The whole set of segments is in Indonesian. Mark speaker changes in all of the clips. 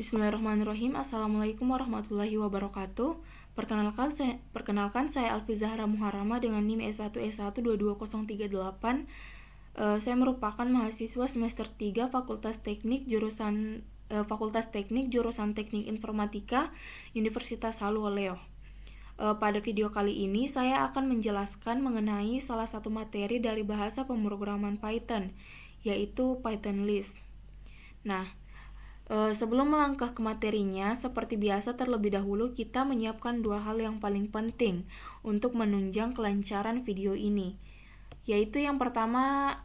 Speaker 1: Bismillahirrahmanirrahim. Assalamualaikum warahmatullahi wabarakatuh. Perkenalkan saya Alfi Zahra Muharrama dengan NIM S1E1 22038. Saya merupakan mahasiswa semester 3 Fakultas Teknik jurusan Teknik Informatika Universitas Haluoleo. Pada video kali ini saya akan menjelaskan mengenai salah satu materi dari bahasa pemrograman Python, yaitu Python List. Nah, sebelum melangkah ke materinya, seperti biasa terlebih dahulu kita menyiapkan dua hal yang paling penting untuk menunjang kelancaran video ini, yaitu yang pertama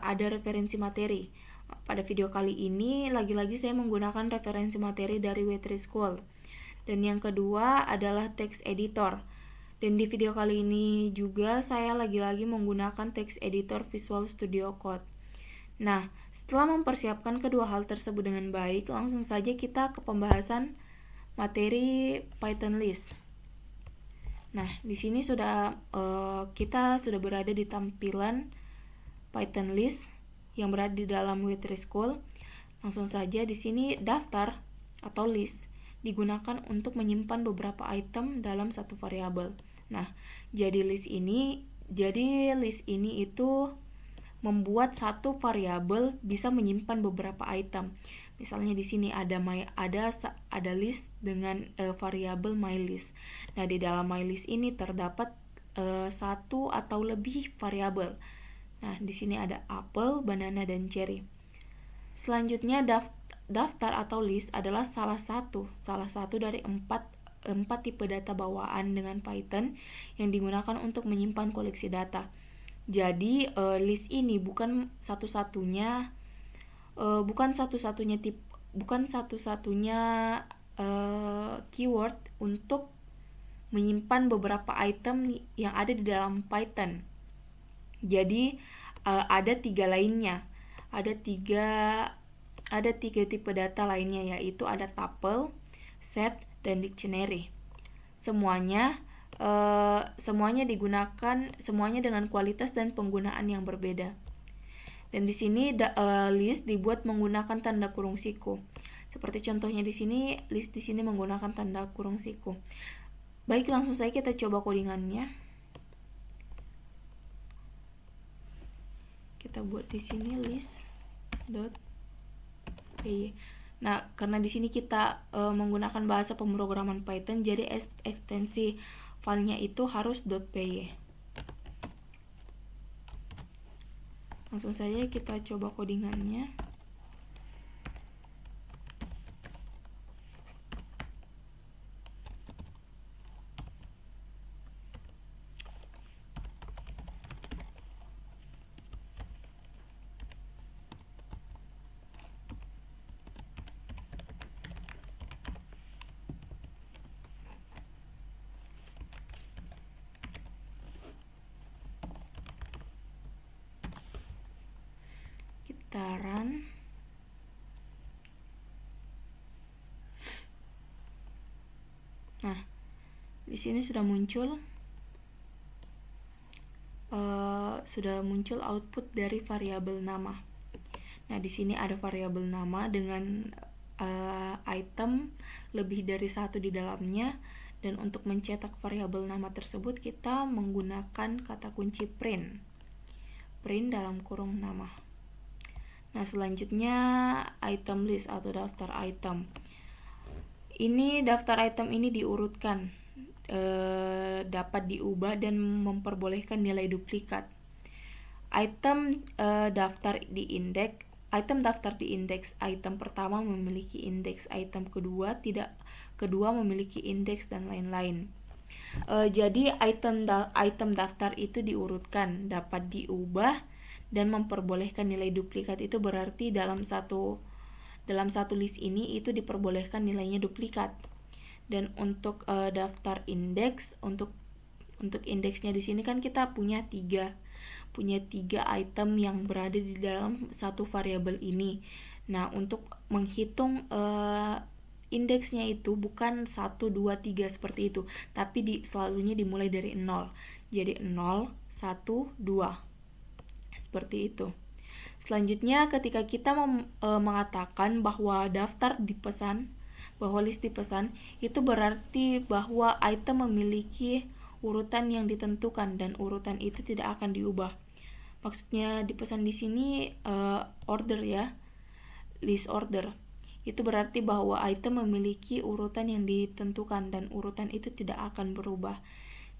Speaker 1: ada referensi materi. Pada video kali ini lagi-lagi saya menggunakan referensi materi dari W3 School. Dan yang kedua adalah text editor. Dan di video kali ini juga saya lagi-lagi menggunakan text editor Visual Studio Code. Nah, setelah mempersiapkan kedua hal tersebut dengan baik, langsung saja kita ke pembahasan materi Python List. Nah, di sini kita sudah berada di tampilan Python List yang berada di dalam W3 School. Langsung saja di sini daftar atau list digunakan untuk menyimpan beberapa item dalam satu variabel. Nah, jadi list ini itu membuat satu variabel bisa menyimpan beberapa item. Misalnya di sini ada list dengan variabel mylist. Nah, di dalam mylist ini terdapat satu atau lebih variabel. Nah, di sini ada apple, banana, dan cherry. Selanjutnya daftar atau list adalah salah satu dari empat tipe data bawaan dengan Python yang digunakan untuk menyimpan koleksi data. Jadi list ini bukan satu-satunya keyword untuk menyimpan beberapa item yang ada di dalam Python. Jadi ada tiga tipe data lainnya, yaitu ada tuple, set, dan dictionary. Semuanya dengan kualitas dan penggunaan yang berbeda. Dan di sini list dibuat menggunakan tanda kurung siku. Seperti contohnya di sini, list di sini menggunakan tanda kurung siku. Baik, langsung saja kita coba codingannya. Kita buat di sini list.py. Nah, karena di sini kita menggunakan bahasa pemrograman Python, jadi ekstensi filenya itu harus .py. Langsung saja kita coba codingannya. Run. Nah, di sini sudah muncul output dari variabel nama. Nah, di sini ada variabel nama dengan item lebih dari satu di dalamnya, dan untuk mencetak variabel nama tersebut kita menggunakan kata kunci print dalam kurung nama. Nah, selanjutnya item list atau daftar item. Ini daftar item ini diurutkan, dapat diubah dan memperbolehkan nilai duplikat. Item daftar di indeks. Item pertama memiliki indeks, item kedua memiliki indeks, dan lain-lain. Jadi item daftar itu diurutkan, dapat diubah, dan memperbolehkan nilai duplikat. Itu berarti dalam satu list ini itu diperbolehkan nilainya duplikat. Dan untuk daftar indeks, untuk indeksnya di sini kan kita punya tiga item yang berada di dalam satu variabel ini. Nah, untuk menghitung indeksnya itu bukan 1, 2, 3 seperti itu, tapi selalunya dimulai dari 0. Jadi 0, 1, 2. Seperti itu. Selanjutnya, ketika kita mengatakan bahwa list dipesan, itu berarti bahwa item memiliki urutan yang ditentukan dan urutan itu tidak akan diubah. Maksudnya dipesan di sini order ya, list order. Itu berarti bahwa item memiliki urutan yang ditentukan dan urutan itu tidak akan berubah.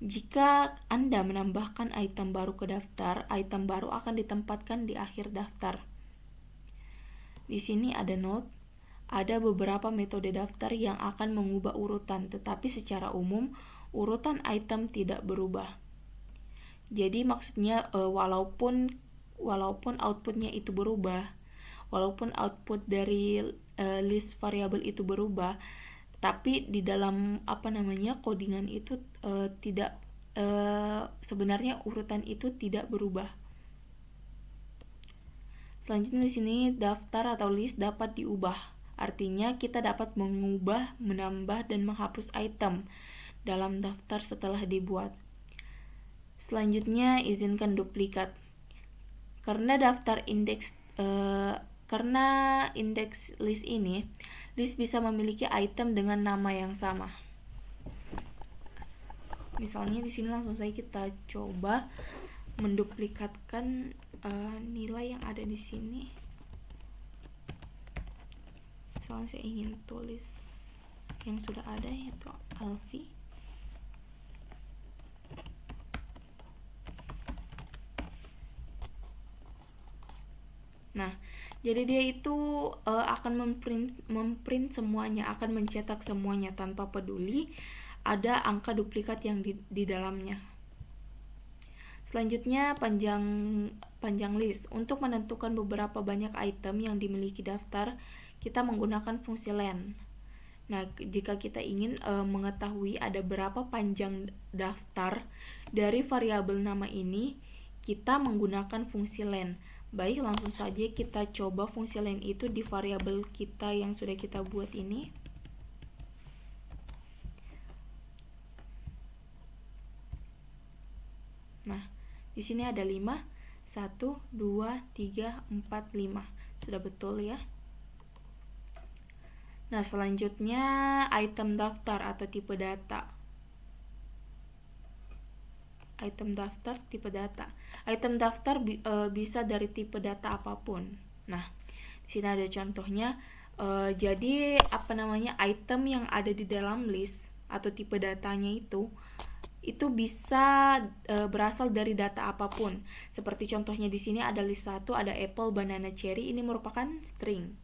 Speaker 1: Jika Anda menambahkan item baru ke daftar, item baru akan ditempatkan di akhir daftar. Di sini ada note, ada beberapa metode daftar yang akan mengubah urutan, tetapi secara umum urutan item tidak berubah. Jadi maksudnya walaupun outputnya itu berubah, walaupun output dari list variabel itu berubah, tapi di dalam codingan itu tidak sebenarnya urutan itu tidak berubah. Selanjutnya di sini daftar atau list dapat diubah. Artinya kita dapat mengubah, menambah dan menghapus item dalam daftar setelah dibuat. Selanjutnya izinkan duplikat. Karena indeks list ini, list bisa memiliki item dengan nama yang sama. Misalnya di sini langsung saja kita coba menduplikatkan nilai yang ada di sini. Misalnya saya ingin tulis yang sudah ada, yaitu Alfi. Nah, jadi dia itu akan memprint semuanya, akan mencetak semuanya tanpa peduli ada angka duplikat yang di dalamnya. Selanjutnya panjang list. Untuk menentukan beberapa banyak item yang dimiliki daftar, kita menggunakan fungsi len. Nah, jika kita ingin mengetahui ada berapa panjang daftar dari variabel nama ini, kita menggunakan fungsi len. Baik, langsung saja kita coba fungsi len itu di variabel kita yang sudah kita buat ini. Nah, di sini ada 5, 1, 2, 3, 4, 5. Sudah betul ya. Nah, selanjutnya item daftar atau tipe data. Item daftar tipe data. Item daftar bisa dari tipe data apapun. Nah, di sini ada contohnya. Jadi item yang ada di dalam list atau tipe datanya itu bisa berasal dari data apapun. Seperti contohnya di sini ada list 1, ada apple, banana, cherry, ini merupakan string.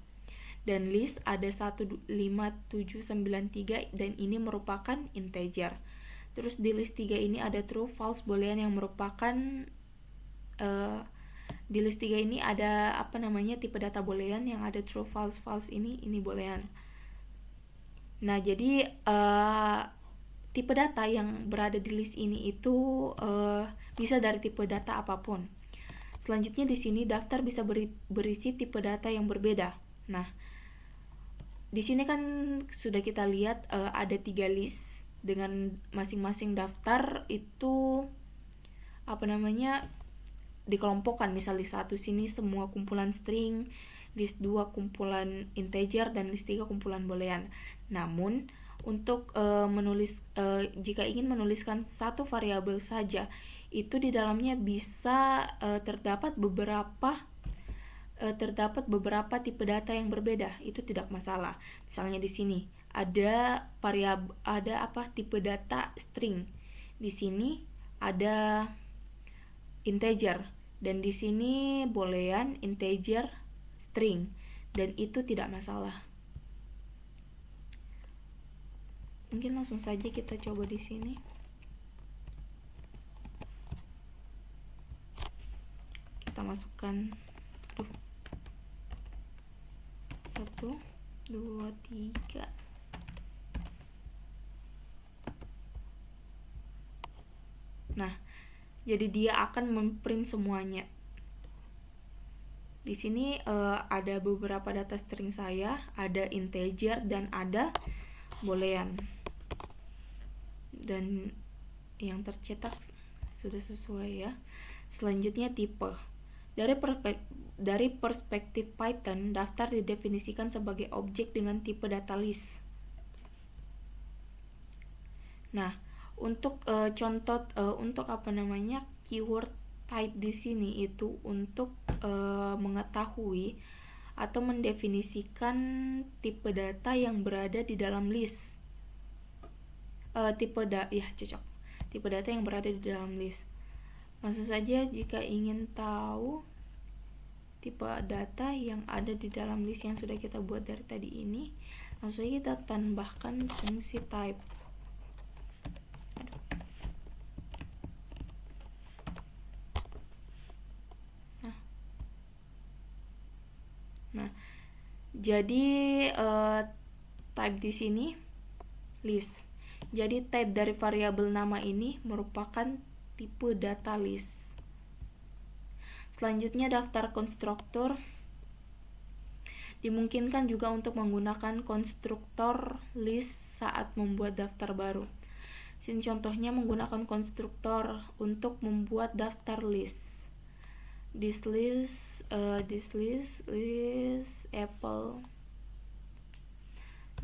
Speaker 1: Dan list ada 1, 5, 7, 9, 3 dan ini merupakan integer. Terus di list 3 ini ada true, false, boolean yang merupakan di list 3 ini ada tipe data boolean yang ada true, false, ini boolean. Nah, jadi tipe data yang berada di list ini itu bisa dari tipe data apapun. Selanjutnya di sini daftar bisa berisi tipe data yang berbeda. Nah, di sini kan sudah kita lihat ada 3 list dengan masing-masing daftar itu dikelompokkan. Misal list 1 sini semua kumpulan string, list 2 kumpulan integer, dan list 3 kumpulan boolean. Namun untuk jika ingin menuliskan satu variabel saja, itu di dalamnya bisa terdapat beberapa tipe data yang berbeda. Itu tidak masalah. Misalnya di sini ada tipe data string, di sini ada integer, dan di sini boolean, integer, string, dan itu tidak masalah. Mungkin langsung saja kita coba di sini. Kita masukkan 1, 2, 3. Nah, jadi dia akan memprint semuanya. Di sini ada beberapa data string saya, ada integer dan ada boolean. Dan yang tercetak sudah sesuai ya. Selanjutnya tipe. Dari perspektif Python, daftar didefinisikan sebagai objek dengan tipe data list. Nah, untuk keyword type di sini itu untuk mengetahui atau mendefinisikan tipe data yang berada di dalam list. Tipe data yang berada di dalam list. Langsung saja, jika ingin tahu tipe data yang ada di dalam list yang sudah kita buat dari tadi ini, langsung saja kita tambahkan fungsi type. Nah, jadi type di sini list. Jadi type dari variabel nama ini merupakan tipe data list. Selanjutnya, daftar konstruktor. Dimungkinkan juga untuk menggunakan konstruktor list saat membuat daftar baru. Sini contohnya menggunakan konstruktor untuk membuat daftar list. This list Apple.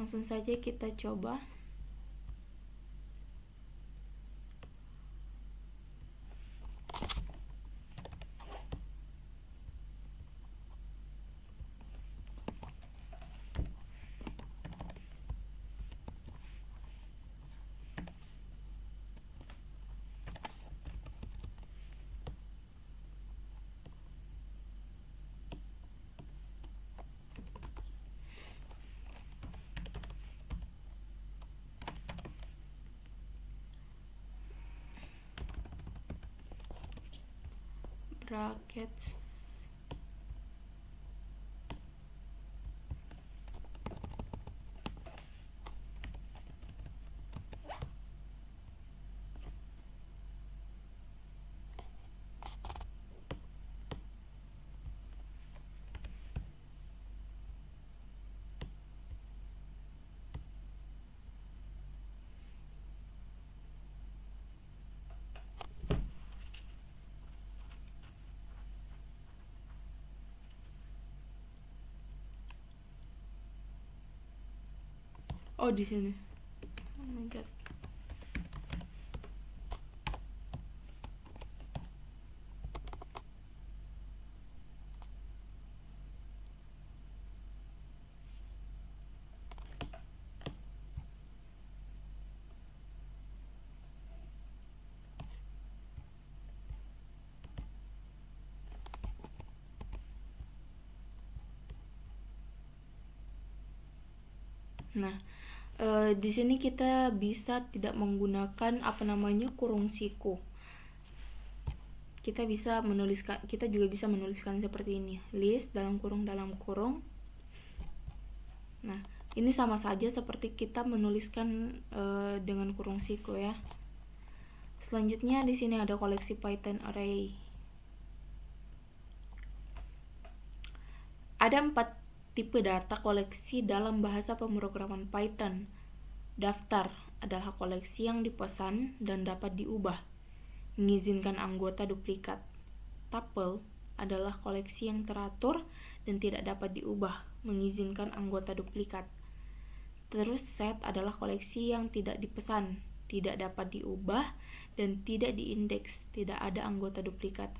Speaker 1: Langsung saja kita coba. Brackets. Oh, di sini. Oh my god. Nah, di sini kita bisa tidak menggunakan kurung siku. Kita juga bisa menuliskan seperti ini, list dalam kurung. Nah, ini sama saja seperti kita menuliskan dengan kurung siku ya. Selanjutnya di sini ada koleksi Python array. Ada 4 tipe data koleksi dalam bahasa pemrograman Python. Daftar adalah koleksi yang dipesan dan dapat diubah, mengizinkan anggota duplikat. Tuple adalah koleksi yang teratur dan tidak dapat diubah, mengizinkan anggota duplikat. Terus set adalah koleksi yang tidak dipesan, tidak dapat diubah, dan tidak diindeks, tidak ada anggota duplikat.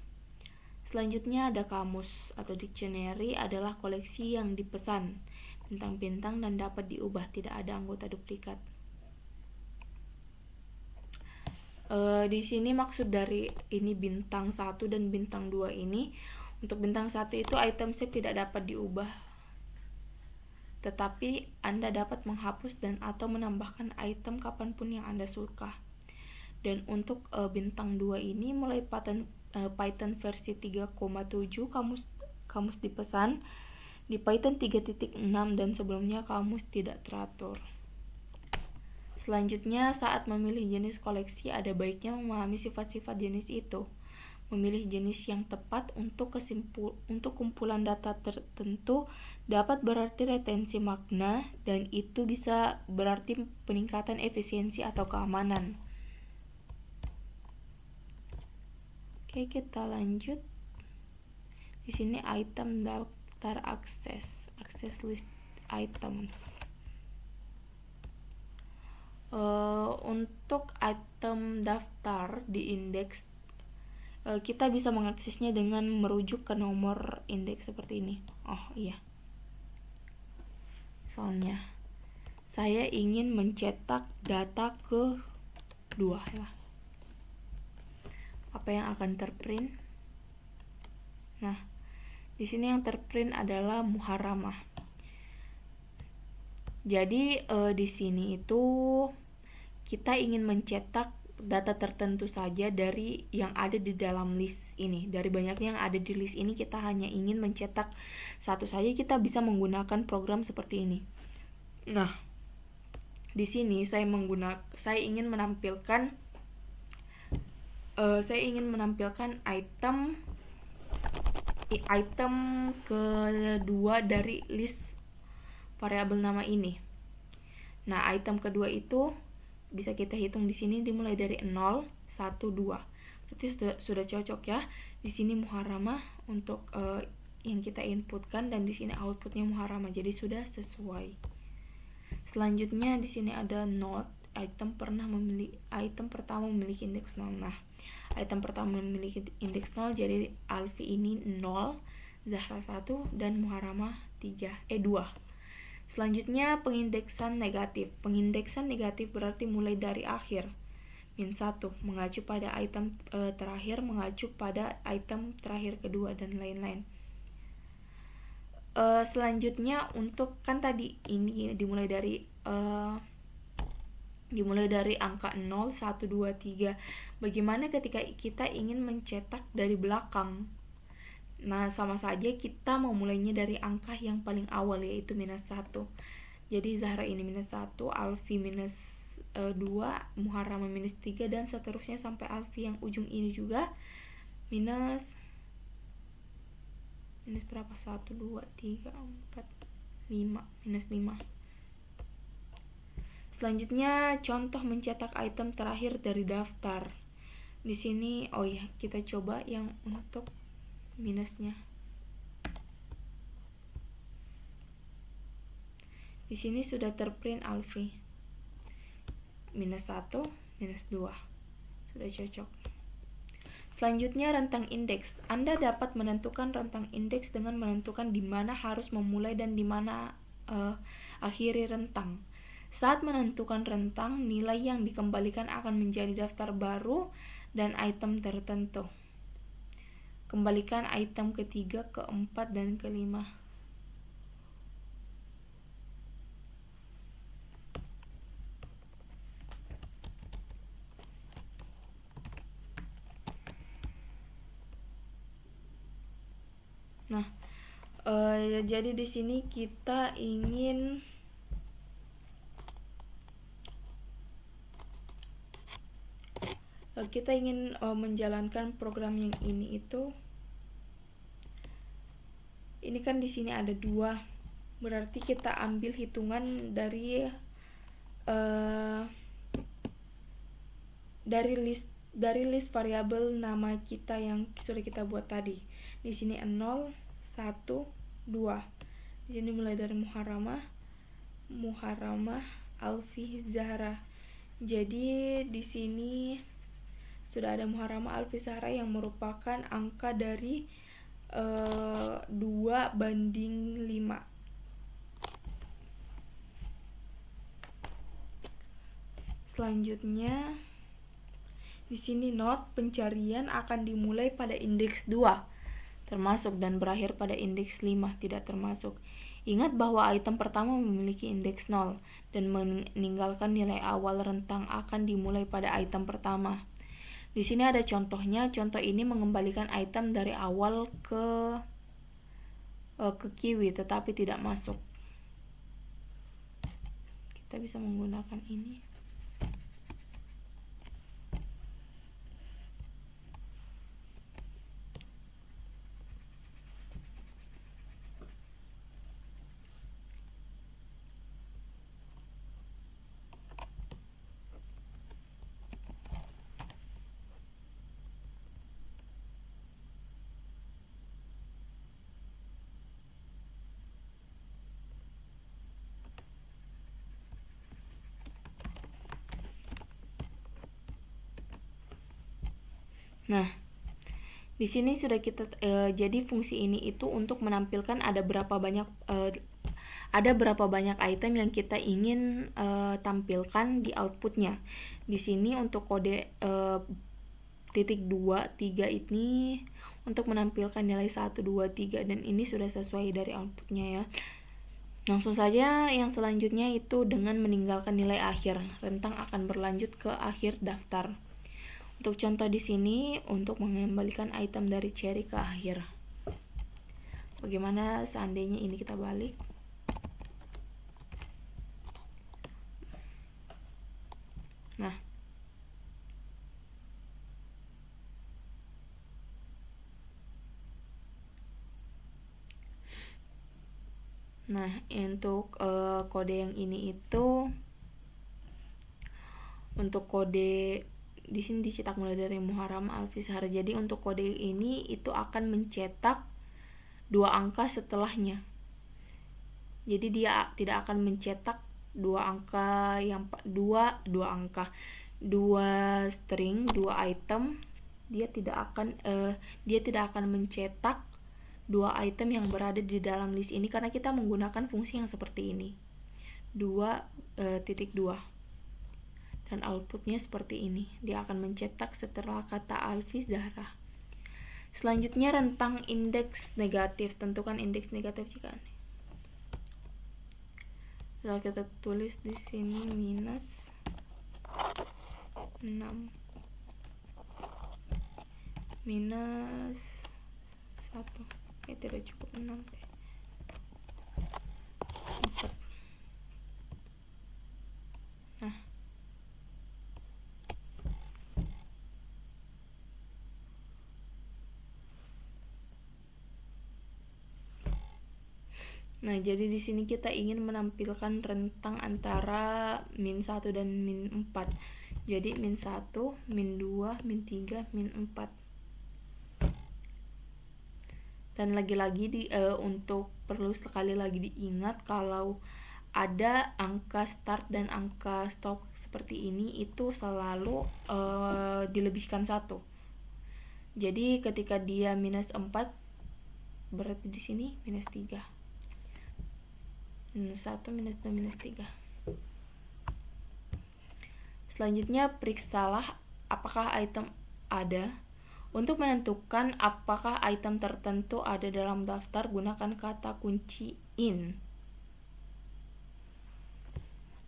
Speaker 1: Selanjutnya ada kamus atau dictionary adalah koleksi yang dipesan, bintang-bintang dan dapat diubah, tidak ada anggota duplikat. Di sini maksud dari ini bintang 1 dan bintang 2 ini. Untuk bintang 1 itu item set tidak dapat diubah, tetapi Anda dapat menghapus dan atau menambahkan item kapanpun yang Anda suka. Dan untuk bintang 2 ini mulai Python versi 3,7 kamus dipesan, di Python 3.6 dan sebelumnya kamus tidak teratur. Selanjutnya, saat memilih jenis koleksi ada baiknya memahami sifat-sifat jenis itu. Memilih jenis yang tepat untuk kumpulan data tertentu dapat berarti retensi makna, dan itu bisa berarti peningkatan efisiensi atau keamanan. Oke, kita lanjut. Di sini item daftar akses list items. Untuk item daftar di indeks, kita bisa mengaksesnya dengan merujuk ke nomor indeks seperti ini. Oh iya, soalnya saya ingin mencetak data ke 2 ya. Apa yang akan terprint? Nah, di sini yang terprint adalah muharamah. Jadi di sini itu kita ingin mencetak data tertentu saja dari yang ada di dalam list ini. Dari banyaknya yang ada di list ini, kita hanya ingin mencetak satu saja. Kita bisa menggunakan program seperti ini. Nah, di sini saya ingin menampilkan item kedua dari list variabel nama ini. Nah, item kedua itu bisa kita hitung di sini dimulai dari 0, 1, 2. Berarti sudah cocok ya. Di sini muharamah untuk yang kita inputkan, dan di sini outputnya muharamah. Jadi sudah sesuai. Selanjutnya di sini ada note, item pertama memiliki indeks 0. Nah, item pertama memiliki indeks 0, jadi Alfi ini 0, Zahra 1, dan muharamah 2. Selanjutnya pengindeksan negatif. Pengindeksan negatif berarti mulai dari akhir. Min 1 mengacu pada item terakhir, mengacu pada item terakhir kedua, dan lain-lain. Selanjutnya untuk kan tadi ini dimulai dari angka 0, 1, 2, 3. Bagaimana ketika kita ingin mencetak dari belakang? Nah, sama saja kita mau mulainya dari angka yang paling awal, yaitu minus 1. Jadi Zahra ini minus 1, Alfi minus 2, muharamah minus 3, dan seterusnya sampai Alfi yang ujung ini juga minus berapa? 1, 2, 3, 4, 5, minus 5. Selanjutnya contoh mencetak item terakhir dari daftar. Di sini kita coba yang untuk minusnya. Di sini sudah terprint Alfi. Minus 1, minus 2. Sudah cocok. Selanjutnya rentang indeks. Anda dapat menentukan rentang indeks dengan menentukan di mana harus memulai dan di mana akhiri rentang. Saat menentukan rentang, nilai yang dikembalikan akan menjadi daftar baru dan item tertentu. Kembalikan item ketiga, keempat, dan kelima. Nah, jadi di sini kita ingin menjalankan program yang ini kan di sini ada 2. Berarti kita ambil hitungan dari list variabel nama kita yang sudah kita buat tadi. Di sini 0, 1, 2. Di sini mulai dari muharamah, Alfi, Zahra. Jadi di sini sudah ada muharamah, Alfi, Zahra yang merupakan angka dari 2:5. Selanjutnya di sini note pencarian akan dimulai pada indeks 2 termasuk dan berakhir pada indeks 5 tidak termasuk. Ingat bahwa item pertama memiliki indeks 0 dan meninggalkan nilai awal rentang akan dimulai pada item pertama. Di sini ada contohnya. Contoh ini mengembalikan item dari awal ke kiwi tetapi tidak masuk. Kita bisa menggunakan ini. Nah, di sini sudah kita jadi fungsi ini itu untuk menampilkan ada berapa banyak item yang kita ingin tampilkan di outputnya. Di sini untuk kode titik 2, 3 ini untuk menampilkan nilai 1, 2, 3 dan ini sudah sesuai dari outputnya ya. Langsung saja yang selanjutnya itu dengan meninggalkan nilai akhir. Rentang akan berlanjut ke akhir daftar. Untuk contoh di sini untuk mengembalikan item dari cherry ke akhir. Bagaimana seandainya ini kita balik? Nah, untuk kode yang ini itu untuk kode di sini dicetak mulai dari Muharram Alfisar. Jadi untuk kode ini itu akan mencetak 2 angka setelahnya. Jadi dia tidak akan mencetak 2 angka yang 2 string, 2 item. Dia tidak akan mencetak 2 item yang berada di dalam list ini karena kita menggunakan fungsi yang seperti ini. 2.2 dan outputnya seperti ini. Dia akan mencetak setelah kata Alfi Zahra. Selanjutnya rentang indeks negatif. Tentukan indeks negatif jika aneh. Lalu kita tulis di sini minus 6 minus 1. Tidak cukup 6 4. Nah, jadi di sini kita ingin menampilkan rentang antara min 1 dan min 4. Jadi min 1, min 2, min 3, min 4. Dan lagi-lagi untuk perlu sekali lagi diingat kalau ada angka start dan angka stop seperti ini itu selalu dilebihkan 1. Jadi ketika dia minus 4 berarti di sini minus 3. Minus 1, minus 2, minus 3. Selanjutnya periksalah apakah item ada. Untuk menentukan apakah item tertentu ada dalam daftar, gunakan kata kunci in.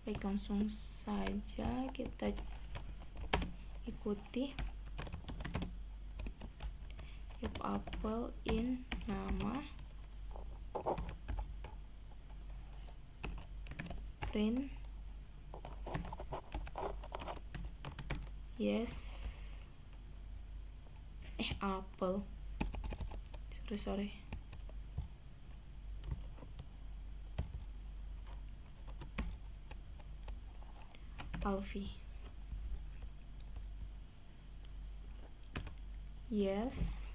Speaker 1: Baik, langsung saja kita ikuti. If apple in nama, print yes apple sorry Alfi yes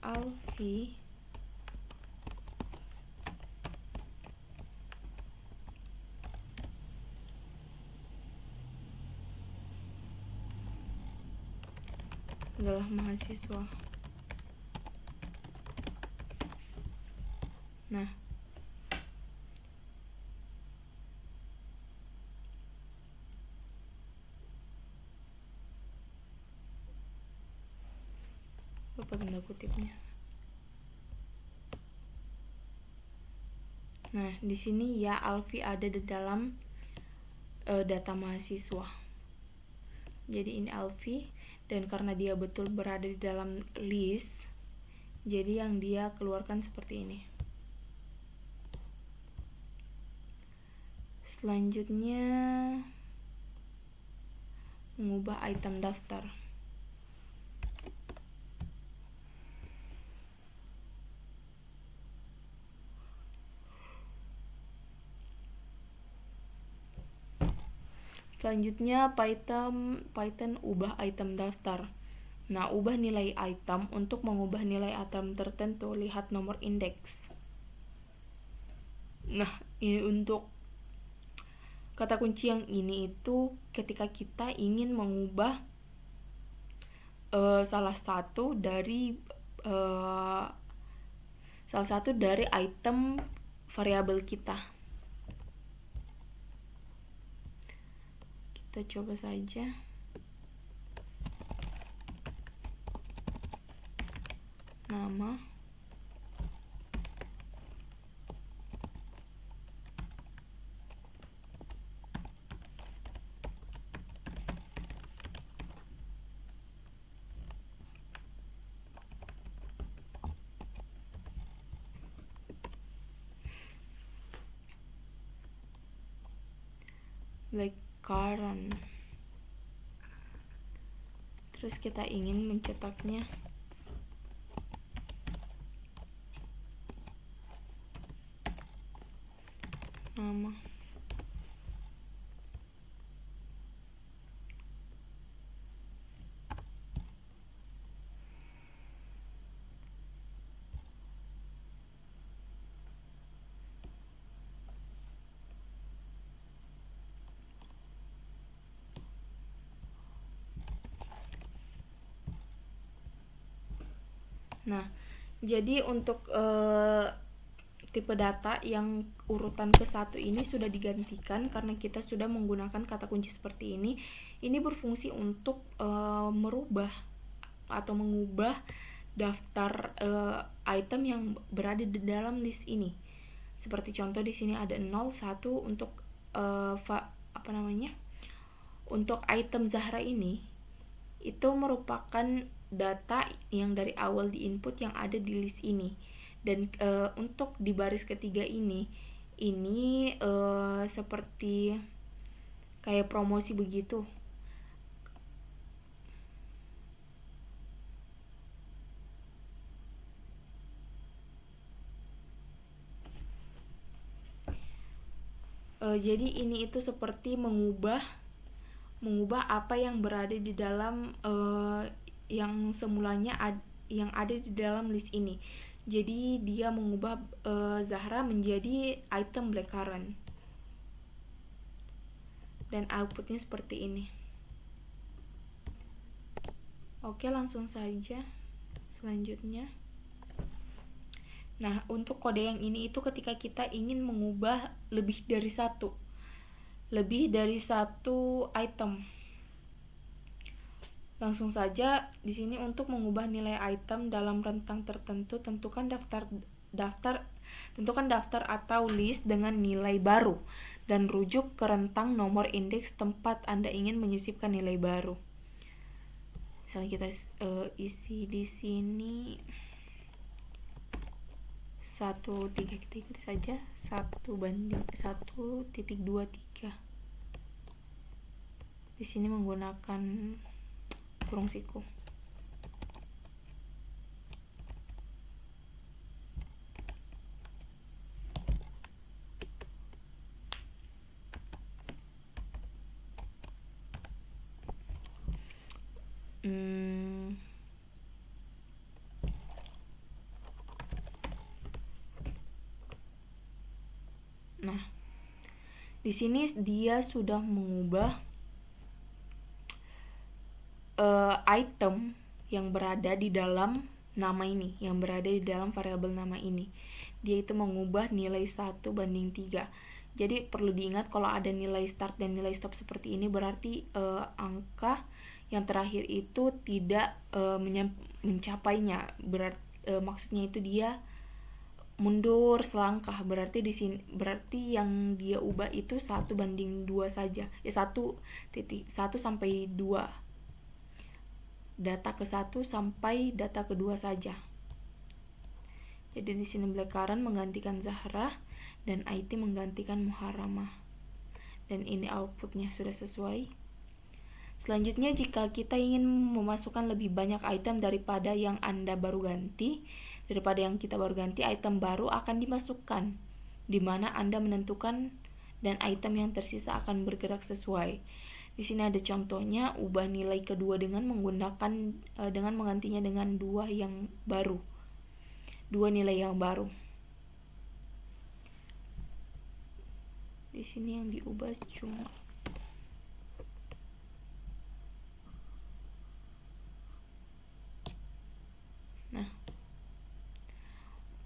Speaker 1: Alfi adalah mahasiswa. Nah, lupa tanda kutipnya. Nah, di sini ya Alfi ada di dalam data mahasiswa. Jadi ini Alfi, dan karena dia betul berada di dalam list, jadi yang dia keluarkan seperti ini. Selanjutnya mengubah item daftar. Selanjutnya Python ubah item daftar. Nah, ubah nilai item. Untuk mengubah nilai item tertentu, lihat nomor indeks. Nah, ini untuk kata kunci yang ini itu ketika kita ingin mengubah salah satu dari item variabel kita. Kita coba saja. Nama. Blackcurrant. Terus kita ingin mencetaknya. Nama. Nah, jadi untuk tipe data yang urutan ke-1 ini sudah digantikan karena kita sudah menggunakan kata kunci seperti ini. Ini berfungsi untuk merubah atau mengubah daftar item yang berada di dalam list ini. Seperti contoh di sini ada 0, 1 untuk untuk item Zahra ini. Itu merupakan data yang dari awal di input yang ada di list ini. Dan untuk di baris ketiga ini seperti kayak promosi begitu. Jadi ini itu seperti mengubah apa yang berada di dalam yang semulanya yang ada di dalam list ini. Jadi dia mengubah Zahra menjadi item Blackcurrant. Dan outputnya seperti ini. Oke, langsung saja selanjutnya. Nah, untuk kode yang ini itu ketika kita ingin mengubah lebih dari satu item. Langsung saja di sini untuk mengubah nilai item dalam rentang tertentu, tentukan daftar atau list dengan nilai baru dan rujuk ke rentang nomor indeks tempat Anda ingin menyisipkan nilai baru. Misalnya kita isi di sini 1,3 saja, 1:1.23. Di sini menggunakan kurung siku. Nah, di sini dia sudah mengubah item yang berada di dalam nama ini, yang berada di dalam variabel nama ini. Dia itu mengubah nilai 1:3. Jadi perlu diingat kalau ada nilai start dan nilai stop seperti ini berarti angka yang terakhir itu tidak mencapainya. Maksudnya itu dia mundur selangkah. Berarti di sini yang dia ubah itu 1:2 saja. 1 sampai 2. Data ke-1 sampai data ke-2 saja. Jadi di sini Blackcurrant menggantikan Zahra dan IT menggantikan Muharramah. Dan ini outputnya sudah sesuai. Selanjutnya, jika kita ingin memasukkan lebih banyak item daripada yang kita baru ganti, item baru akan dimasukkan, di mana Anda menentukan dan item yang tersisa akan bergerak sesuai. Di sini ada contohnya, ubah nilai kedua dengan menggantinya dengan dua nilai yang baru. Di sini yang diubah cuma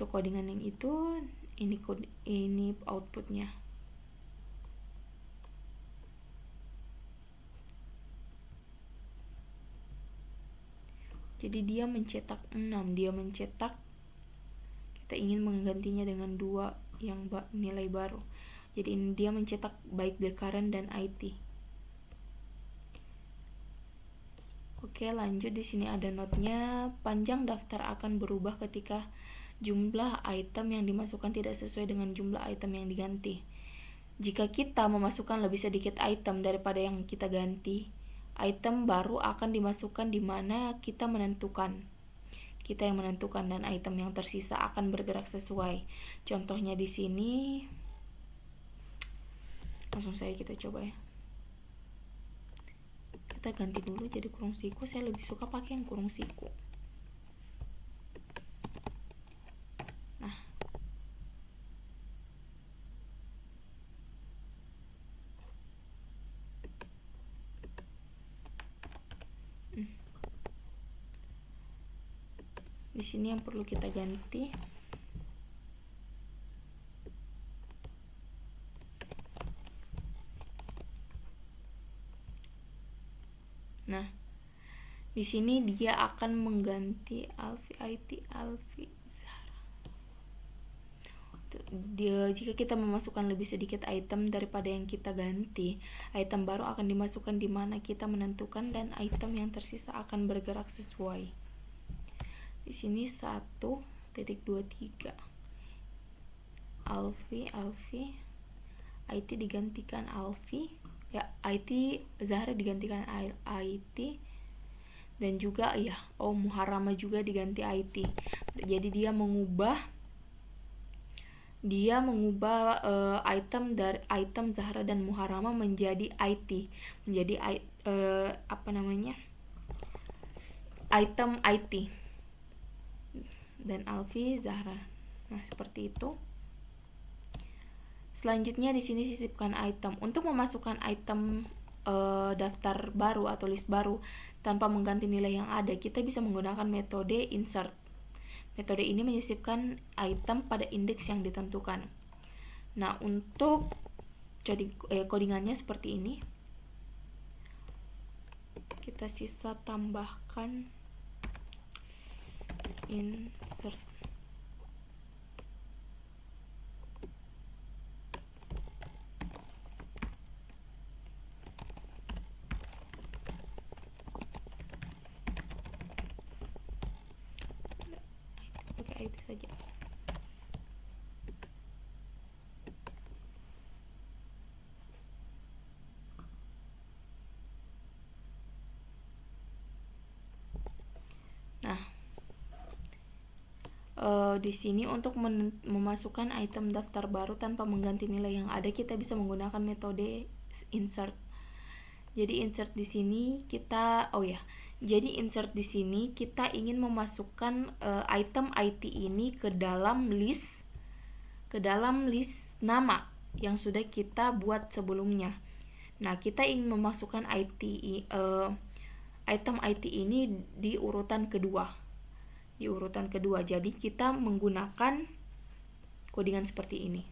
Speaker 1: Untuk codingan yang itu, ini outputnya. Jadi dia mencetak 6, kita ingin menggantinya dengan 2 yang nilai baru. Jadi ini dia mencetak baik the current dan IT. Oke, lanjut. Di sini ada notnya, panjang daftar akan berubah ketika jumlah item yang dimasukkan tidak sesuai dengan jumlah item yang diganti. Jika kita memasukkan lebih sedikit item daripada yang kita ganti, item baru akan dimasukkan di mana kita yang menentukan, dan item yang tersisa akan bergerak sesuai. Contohnya di sini, langsung saja kita coba ya. Kita ganti dulu jadi kurung siku. Saya lebih suka pakai yang kurung siku. Nah, di sini yang perlu kita ganti, nah di sini dia akan mengganti Alfi, IT, Alfi, Zahra. Jika kita memasukkan lebih sedikit item daripada yang kita ganti, item baru akan dimasukkan di mana kita menentukan, dan item yang tersisa akan bergerak sesuai. Di sini 1.23 Alfi, IT digantikan Alfi, ya IT Zahra digantikan IT, dan juga ya Muharrama juga diganti IT. Jadi dia mengubah item dari item Zahra dan Muharrama menjadi IT, item IT dan Alfi Zahra. Nah, seperti itu. Selanjutnya di sini sisipkan item. Untuk memasukkan item daftar baru atau list baru tanpa mengganti nilai yang ada, kita bisa menggunakan metode insert. Metode ini menyisipkan item pada indeks yang ditentukan. Nah, untuk codingannya seperti ini. Kita sisa tambahkan insert. Itu saja. Nah, di sini untuk memasukkan item daftar baru tanpa mengganti nilai yang ada, kita bisa menggunakan metode insert. Jadi insert di sini kita insert di sini kita ingin memasukkan item IT ini ke dalam list nama yang sudah kita buat sebelumnya. Nah, kita ingin memasukkan item IT ini di urutan kedua. Jadi kita menggunakan codingan seperti ini.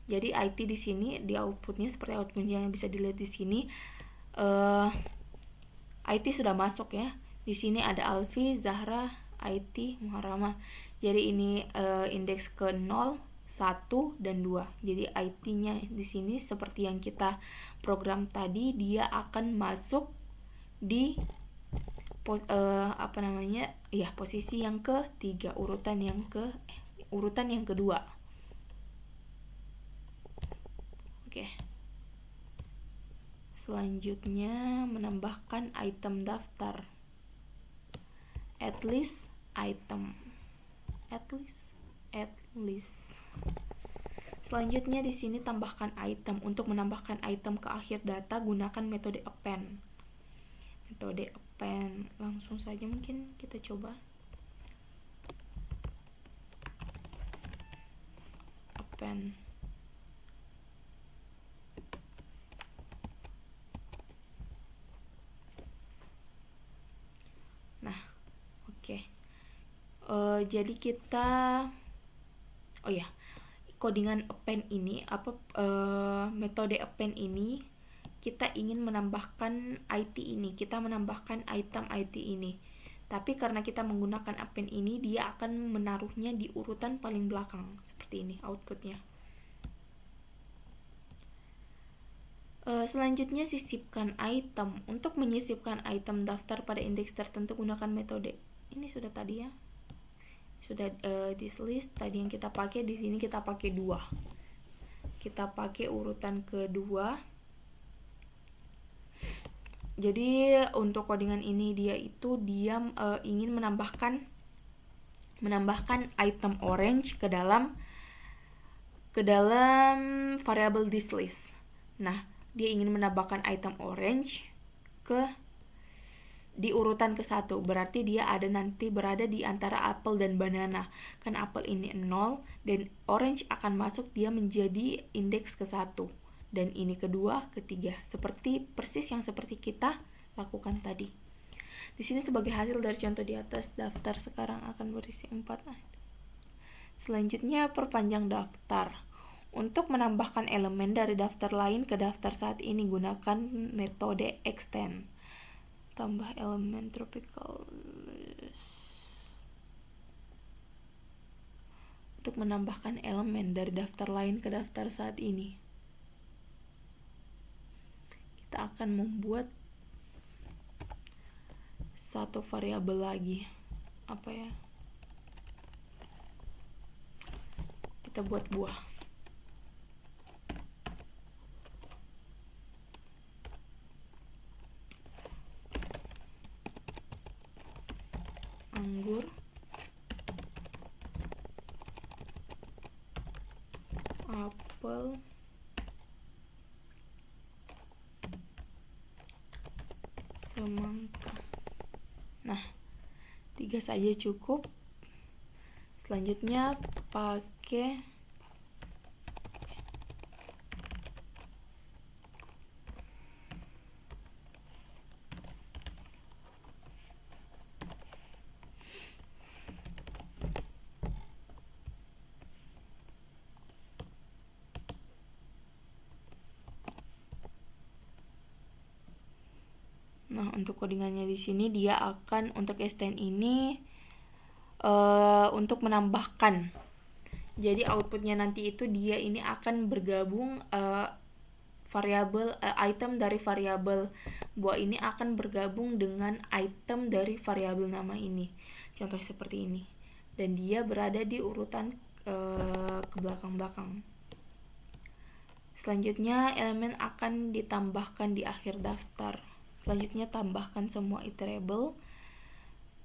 Speaker 1: Jadi IT di sini di outputnya seperti outputnya yang bisa dilihat di sini. IT sudah masuk ya. Di sini ada Alfi, Zahra, IT, Muharrama. Jadi ini indeks ke 0, 1 dan 2. Jadi IT-nya di sini seperti yang kita program tadi, dia akan masuk di posisi yang ketiga, urutan yang kedua. Oke. Selanjutnya menambahkan item daftar. At list. Selanjutnya di sini tambahkan item. Untuk menambahkan item ke akhir data, gunakan metode append. Langsung saja mungkin kita coba. Append. Nah, oke. Jadi kita Oh ya, codingan append ini metode append ini kita ingin menambahkan IT ini, kita menambahkan item IT ini. Tapi karena kita menggunakan append ini, dia akan menaruhnya di urutan paling belakang. Seperti ini outputnya. Selanjutnya sisipkan item. Untuk menyisipkan item daftar pada indeks tertentu gunakan metode. Ini sudah tadi ya. Sudah this list tadi yang kita pakai. Di sini kita pakai 2. Kita pakai urutan kedua. Jadi untuk codingan ini dia ingin menambahkan item orange ke dalam variabel this list. Nah, dia ingin menambahkan item orange di urutan ke-1. Berarti dia nanti berada di antara apel dan banana. Kan apel ini 0 dan orange akan masuk, dia menjadi indeks ke-1. Dan ini kedua, ketiga. Persis yang seperti kita lakukan tadi. Di sini sebagai hasil dari contoh di atas, daftar sekarang akan berisi 4. Selanjutnya perpanjang daftar. Untuk menambahkan elemen dari daftar lain ke daftar saat ini, gunakan metode extend. Tambah elemen tropical. Untuk menambahkan elemen dari daftar lain ke daftar saat ini, kita akan membuat satu variabel lagi. Apa ya? Kita buat buah. Anggur, apel, semangka. Nah, 3 saja cukup. Selanjutnya pakai untuk codingannya di sini dia akan untuk extend ini untuk menambahkan. Jadi outputnya nanti itu dia ini akan bergabung variabel item dari variabel buah ini akan bergabung dengan item dari variabel nama ini. Contoh seperti ini. Dan dia berada di urutan ke belakang-belakang. Selanjutnya elemen akan ditambahkan di akhir daftar. Selanjutnya tambahkan semua iterable.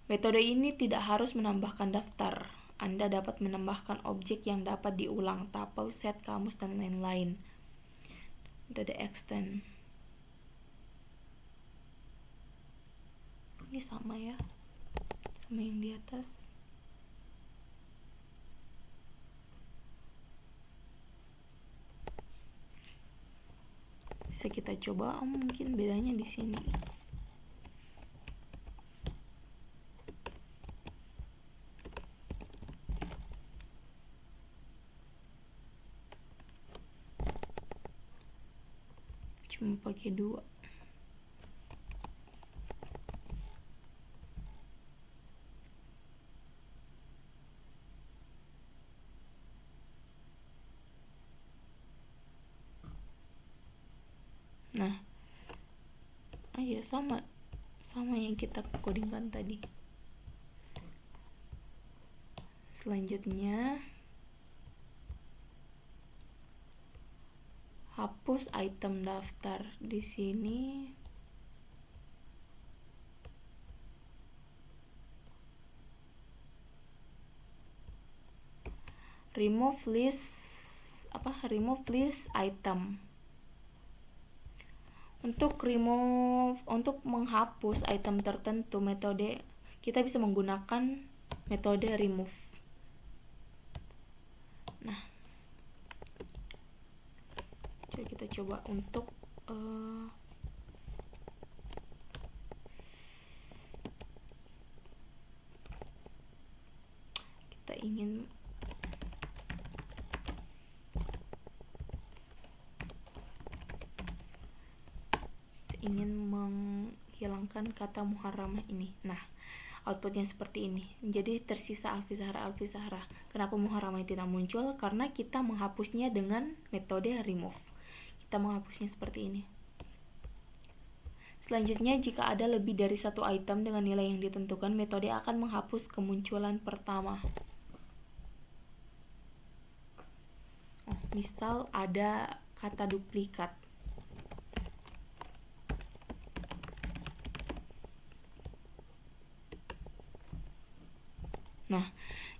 Speaker 1: Metode ini tidak harus menambahkan daftar. Anda dapat menambahkan objek yang dapat diulang, tuple, set, kamus, dan lain-lain. Metode extend. Ini sama ya, sama yang di atas. Bisa kita coba, mungkin bedanya di sini. Cuma pakai 2. Nah, ya sama yang kita codingkan tadi. Selanjutnya hapus item daftar di sini. Remove list item. Untuk menghapus item tertentu, metode kita bisa menggunakan metode remove. Nah, kita coba untuk kita ingin ingin menghilangkan kata muharramah ini. Nah, outputnya seperti ini. Jadi tersisa Alfi Zahra. Kenapa muharramah tidak muncul? Karena kita menghapusnya dengan metode remove. Kita menghapusnya seperti ini. Selanjutnya, jika ada lebih dari satu item dengan nilai yang ditentukan, metode akan menghapus kemunculan pertama. Misal ada kata duplikat. Nah,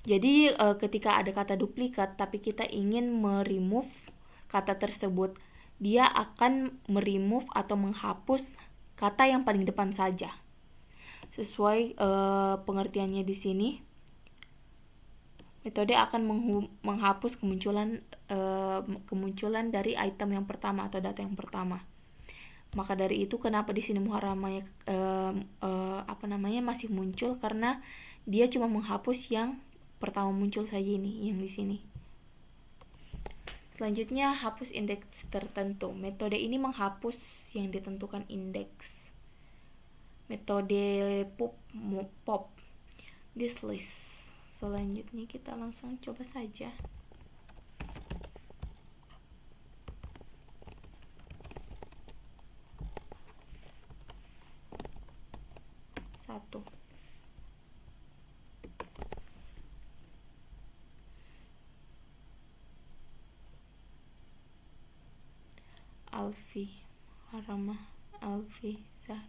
Speaker 1: jadi ketika ada kata duplikat tapi kita ingin meremove kata tersebut, dia akan meremove atau menghapus kata yang paling depan saja. Sesuai pengertiannya di sini, metode akan menghapus kemunculan dari item yang pertama atau data yang pertama. Maka dari itu kenapa di sini muharramah masih muncul, karena dia cuma menghapus yang pertama muncul saja, ini yang di sini. Selanjutnya, hapus indeks tertentu. Metode ini menghapus yang ditentukan indeks. Metode pop dislist. Selanjutnya kita langsung coba saja. Satu. Alfi Zahra.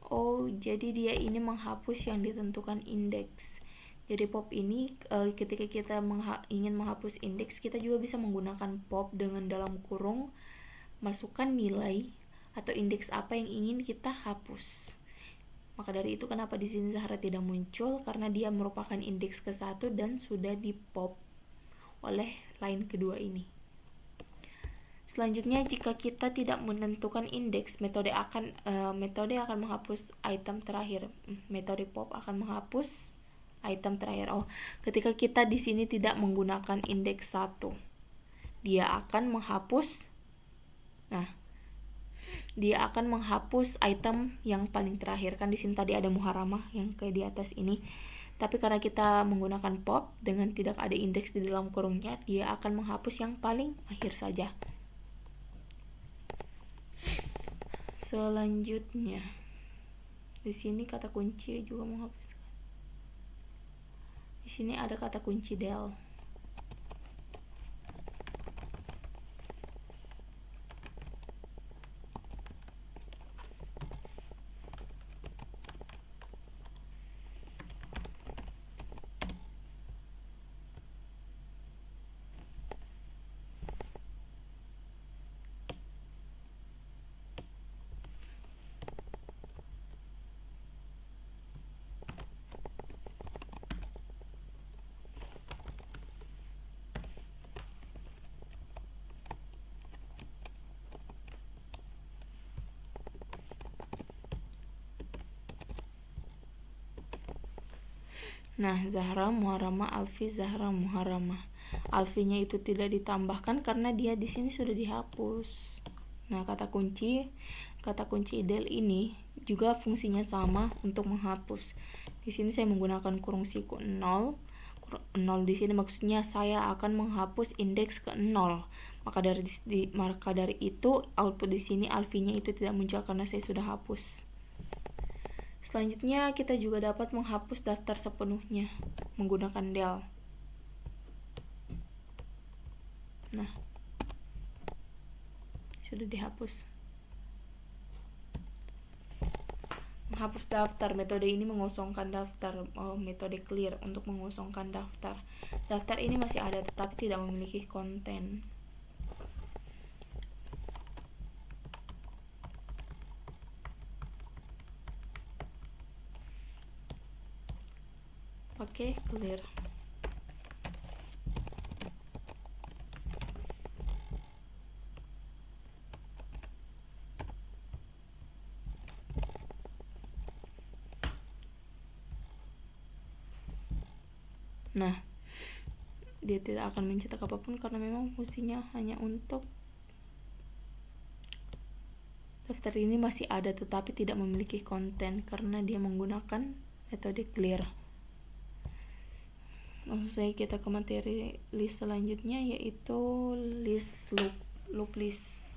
Speaker 1: Oh, jadi dia ini menghapus yang ditentukan indeks. Jadi pop ini ketika kita ingin menghapus indeks, kita juga bisa menggunakan pop dengan dalam kurung masukkan nilai atau indeks apa yang ingin kita hapus. Maka dari itu kenapa di sini Zahra tidak muncul, karena dia merupakan indeks ke-1 dan sudah di pop oleh line kedua ini. Selanjutnya, jika kita tidak menentukan indeks, metode akan menghapus item terakhir. Metode pop akan menghapus item terakhir. Ketika kita di sini tidak menggunakan indeks 1, dia akan menghapus item yang paling terakhir. Kan di sini tadi ada muharramah yang kayak di atas ini. Tapi karena kita menggunakan pop dengan tidak ada indeks di dalam kurungnya, dia akan menghapus yang paling akhir saja. Selanjutnya, di sini kata kunci juga menghapuskan. Di sini ada kata kunci del. Nah, Zahra muharramah, Alfi Zahra muharramah. Alfinya itu tidak ditambahkan karena dia di sini sudah dihapus. Nah, kata kunci del ini juga fungsinya sama untuk menghapus. Di sini saya menggunakan kurung siku 0. 0 di sini maksudnya saya akan menghapus indeks ke 0. Maka dari itu output di sini alfinya itu tidak muncul karena saya sudah hapus. Selanjutnya, kita juga dapat menghapus daftar sepenuhnya menggunakan del. Nah, sudah dihapus. Menghapus daftar, metode ini mengosongkan daftar. Metode clear untuk mengosongkan daftar. Daftar ini masih ada tetapi tidak memiliki konten. Oke, clear. Nah, dia tidak akan mencetak apapun karena memang fungsinya hanya untuk Daftar ini masih ada tetapi tidak memiliki konten karena dia menggunakan metode clear. Langsung saja kita ke materi list selanjutnya, yaitu list loop list.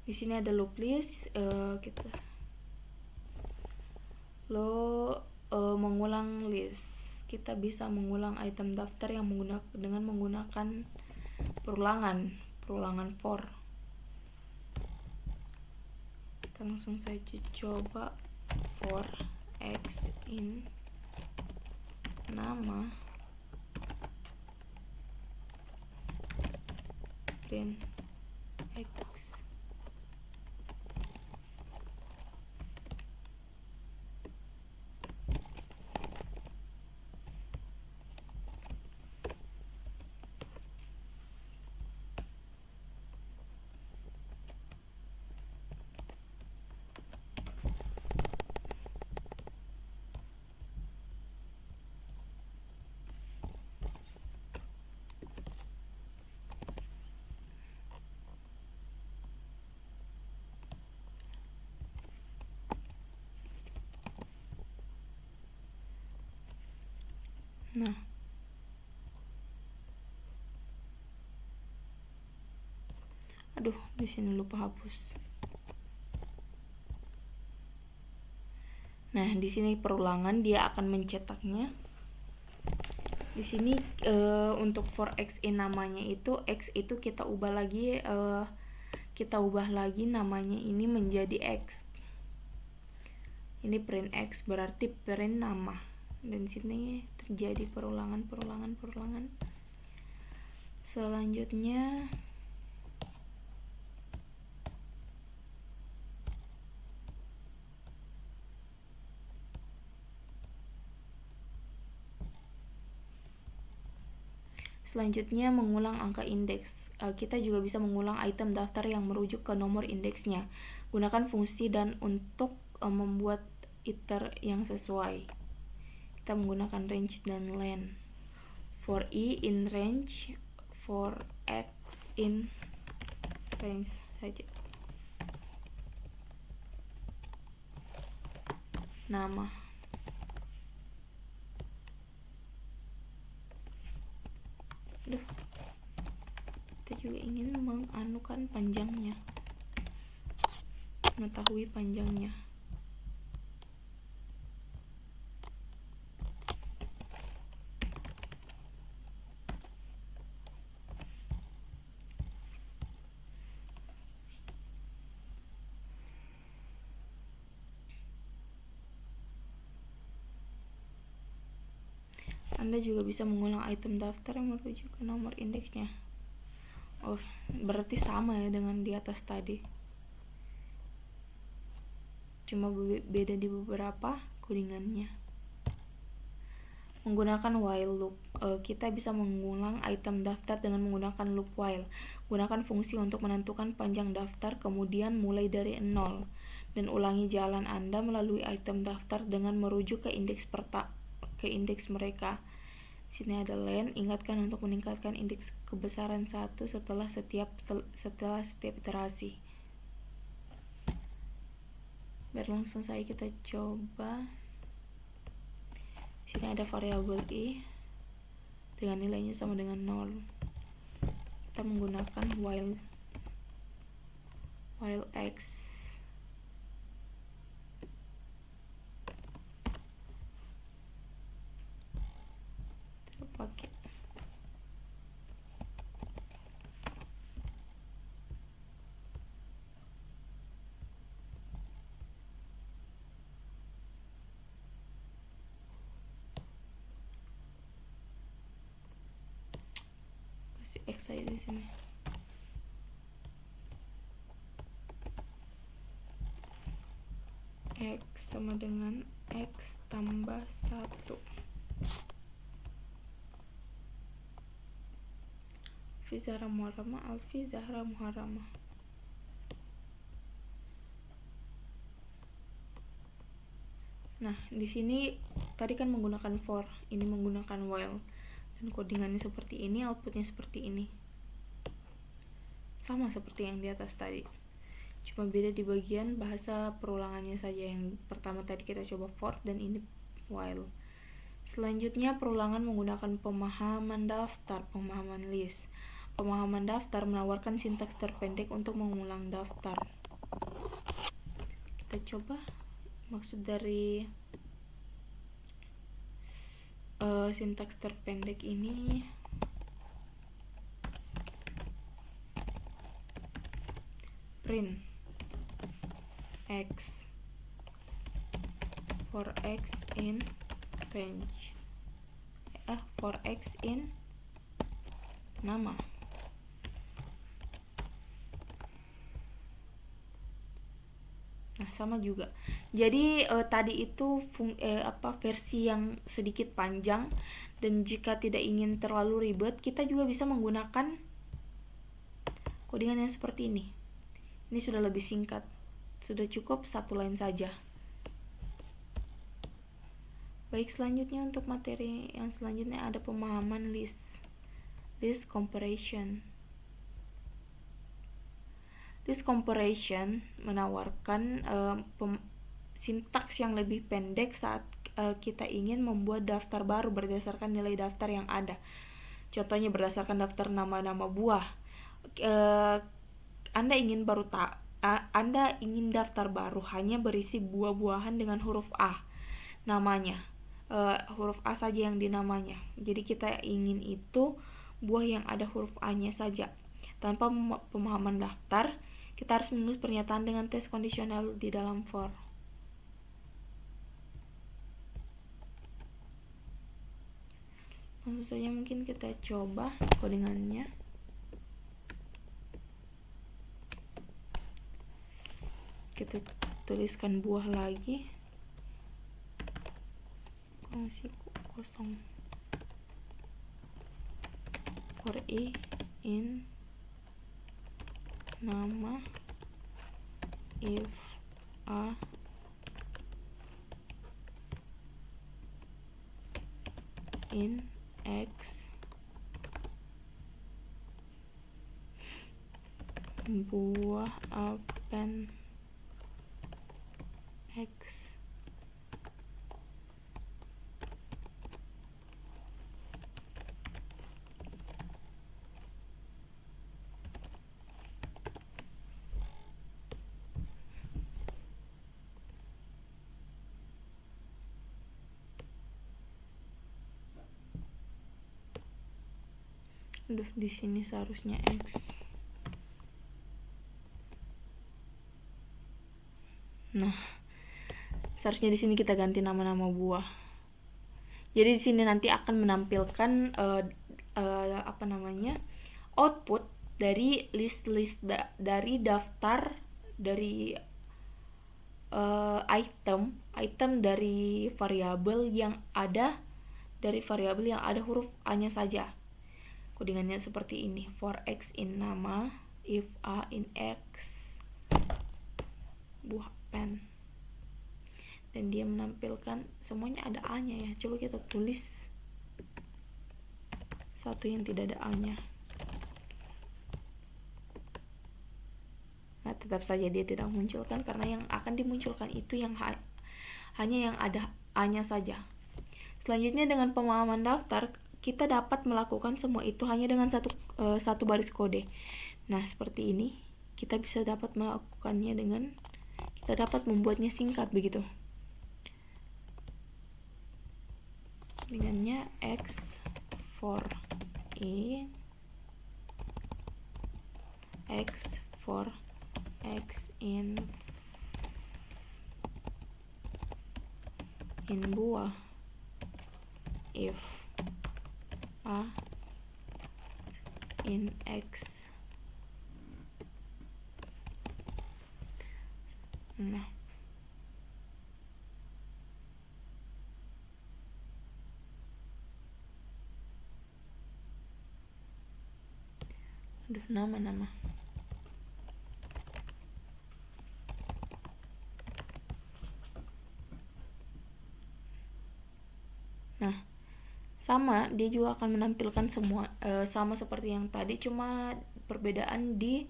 Speaker 1: Di sini ada loop list, kita mengulang list. Kita bisa mengulang item daftar yang dengan menggunakan perulangan for. Kita langsung saja coba for x in nama print x. Nah, aduh, di sini lupa hapus. Nah, di sini perulangan dia akan mencetaknya. Di sini untuk for x in namanya itu x itu kita ubah lagi namanya ini menjadi x. Ini print x berarti print nama. Dan sini terjadi perulangan. Selanjutnya mengulang angka indeks. Kita juga bisa mengulang item daftar yang merujuk ke nomor indeksnya. Gunakan fungsi dan untuk membuat iter yang sesuai. Kita menggunakan range dan len. For i in range, for x in range saja. Nama. Kita juga ingin menganukan panjangnya, mengetahui panjangnya. Anda juga bisa mengulang item daftar yang merujuk ke nomor indeksnya. Oh, berarti sama ya dengan di atas tadi. Cuma beda di beberapa codingannya. Menggunakan while loop. Kita bisa mengulang item daftar dengan menggunakan loop while. Gunakan fungsi untuk menentukan panjang daftar, kemudian mulai dari 0 dan ulangi jalan Anda melalui item daftar dengan merujuk ke indeks mereka. Sini ada len. Ingatkan untuk meningkatkan indeks kebesaran 1 setelah setiap iterasi. Biar langsung saja kita coba. Sini ada variabel i dengan nilainya sama dengan 0. Kita menggunakan while x. Pakai kasih x aja di sini. X sama dengan x tambah 1. Zahra Muharramah, Alfi Zahra Muharramah. Nah, di sini tadi kan menggunakan for, ini menggunakan while. Dan codingannya seperti ini, outputnya seperti ini. Sama seperti yang di atas tadi. Cuma beda di bagian bahasa perulangannya saja. Yang pertama tadi kita coba for dan ini while. Selanjutnya perulangan menggunakan pemahaman daftar, pemahaman list. Pemahaman daftar menawarkan sintaks terpendek untuk mengulang daftar. Kita coba maksud dari sintaks terpendek ini. Print x for x in range, for x in nama. Nah, sama juga. Jadi tadi itu versi yang sedikit panjang, dan jika tidak ingin terlalu ribet, kita juga bisa menggunakan codingan yang seperti ini. Ini sudah lebih singkat. Sudah cukup satu line saja. Baik, selanjutnya untuk materi yang selanjutnya ada pemahaman list comparison. List comparison menawarkan sintaks yang lebih pendek saat kita ingin membuat daftar baru berdasarkan nilai daftar yang ada. Contohnya berdasarkan daftar nama-nama buah. Anda ingin daftar baru hanya berisi buah-buahan dengan huruf A namanya. Huruf A saja yang dinamanya. Jadi kita ingin itu buah yang ada huruf A-nya saja. Tanpa pemahaman daftar, kita harus menulis pernyataan dengan tes kondisional di dalam for. Langsung saja mungkin kita coba codingannya. Kita tuliskan buah lagi. Masih kosong. For i in nama if a in x buah apel x. Di sini seharusnya x. Nah, seharusnya di sini kita ganti nama-nama buah. Jadi di sini nanti akan menampilkan output dari list dari daftar dari item dari variabel yang ada huruf A-nya saja. Codingannya seperti ini. For x in nama, if a in x buah pen. Dan dia menampilkan semuanya ada A-nya ya. Coba kita tulis satu yang tidak ada A-nya. Nah, tetap saja dia tidak munculkan karena yang akan dimunculkan itu yang hanya yang ada A-nya saja. Selanjutnya dengan pemahaman daftar, kita dapat melakukan semua itu hanya dengan satu baris kode. Nah, seperti ini kita bisa dapat melakukannya dengan kita dapat membuatnya singkat begitu. Dengannya x for i, x for x in buah, if a in x. Nah, nama. Sama, dia juga akan menampilkan semua sama seperti yang tadi, cuma perbedaan di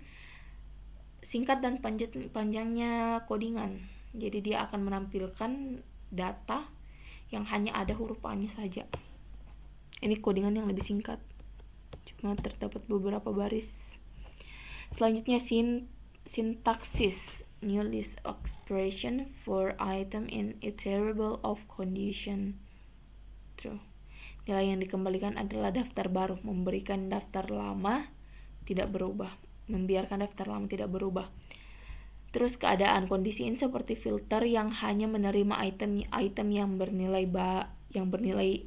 Speaker 1: singkat dan panjangnya codingan. Jadi dia akan menampilkan data yang hanya ada huruf A-nya saja. Ini codingan yang lebih singkat, cuma terdapat beberapa baris. Selanjutnya sintaksis, new list expression for item in iterable of condition. True. Nilai yang dikembalikan adalah daftar baru, memberikan daftar lama tidak berubah, membiarkan daftar lama tidak berubah. Terus keadaan kondisi ini seperti filter yang hanya menerima item yang bernilai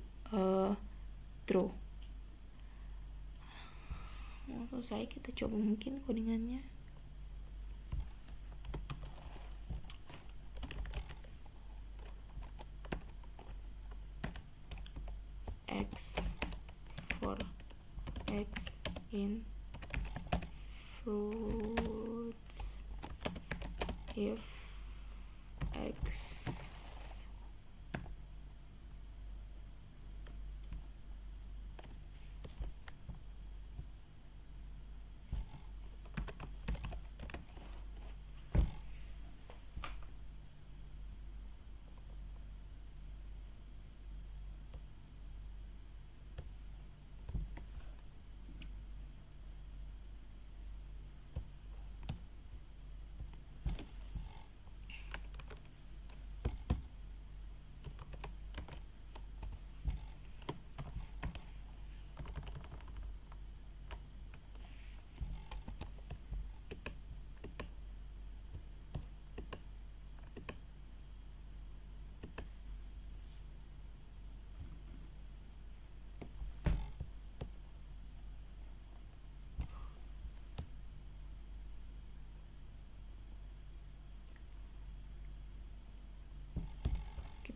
Speaker 1: true. Langsung saya kita coba mungkin codingannya. X for X in fruits if X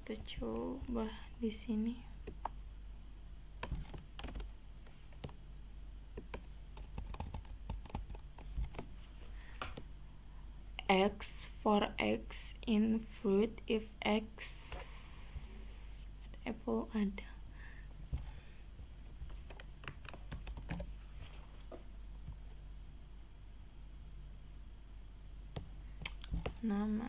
Speaker 1: kita coba di sini. X for X in fruit if X apple ada. Nama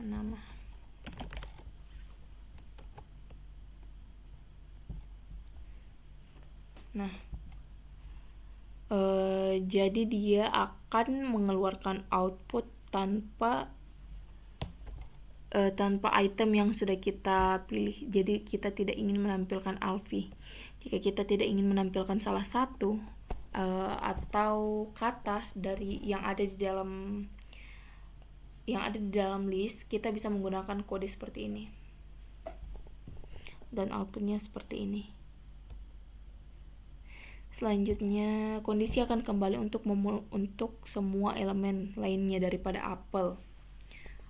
Speaker 1: nah jadi dia akan mengeluarkan output tanpa item yang sudah kita pilih. Jadi kita tidak ingin menampilkan alfi. Jika kita tidak ingin menampilkan salah satu atau kata dari yang ada di dalam list, kita bisa menggunakan kode seperti ini. Dan outputnya seperti ini. Selanjutnya, kondisi akan kembali untuk semua elemen lainnya daripada apel.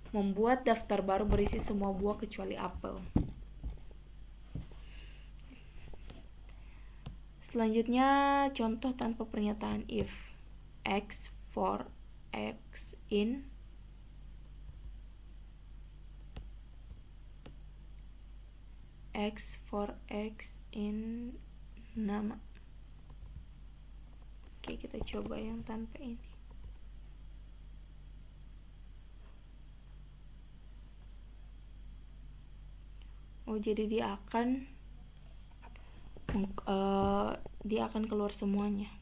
Speaker 1: Membuat daftar baru berisi semua buah kecuali apel. Selanjutnya, contoh tanpa pernyataan if. X for X in nama. Oke, kita coba yang tanpa ini. Jadi dia akan keluar semuanya,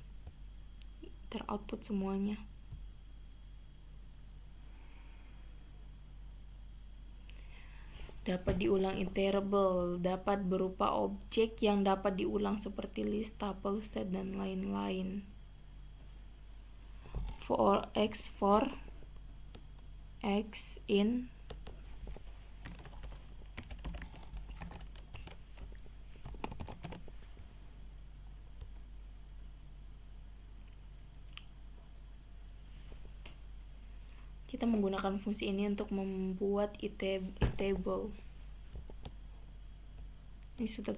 Speaker 1: teroutput semuanya. Dapat diulang iterable, dapat berupa objek yang dapat diulang seperti list, tuple, set, dan lain-lain. For X in kita menggunakan fungsi ini untuk membuat itable. Ini sudah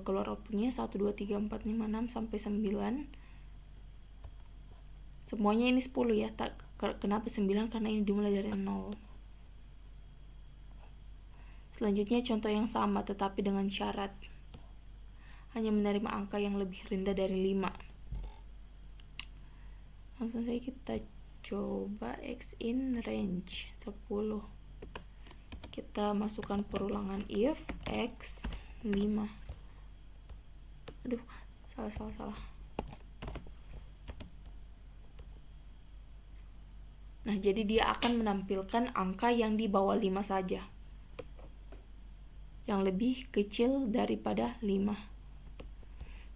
Speaker 1: keluar outputnya 1, 2, 3, 4, 5, 6 sampai 9. Semuanya ini 10 ya. Kenapa 9? Karena ini dimulai dari 0. Selanjutnya contoh yang sama tetapi dengan syarat. hanya menerima angka yang lebih rendah dari 5. Langsung saja kita coba X in range 10. Kita masukkan perulangan if X 5. Aduh, salah. Nah, jadi dia akan menampilkan angka yang di bawah 5 saja, yang lebih kecil daripada 5.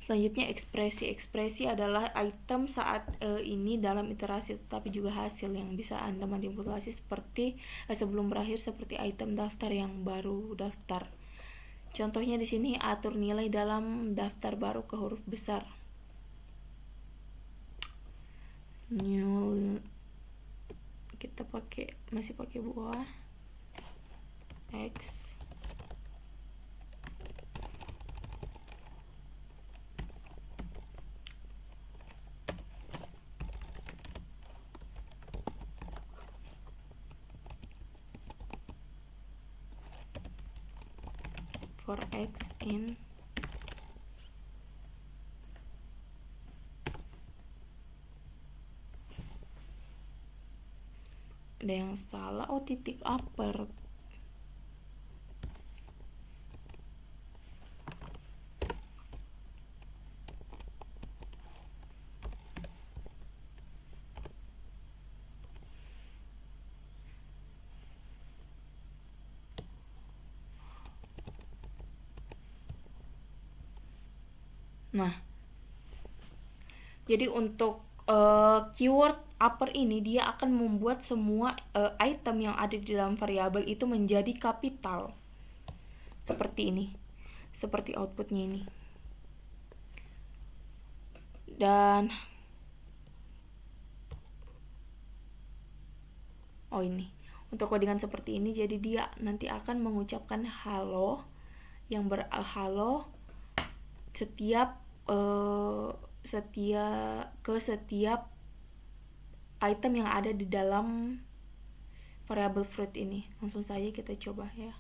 Speaker 1: Selanjutnya ekspresi adalah item saat ini dalam iterasi, tetapi juga hasil yang bisa Anda manipulasi seperti sebelum berakhir, seperti item daftar yang baru daftar. Contohnya di sini, atur nilai dalam daftar baru ke huruf besar. New, kita masih pakai buah X. For X in ada yang salah, titik upper. Nah, jadi untuk keyword upper ini dia akan membuat semua item yang ada di dalam variabel itu menjadi kapital. Seperti ini. Seperti outputnya ini. Dan ini. Untuk codingan seperti ini, jadi dia nanti akan mengucapkan halo yang halo setiap item yang ada di dalam variabel fruit ini. Langsung saja kita coba ya.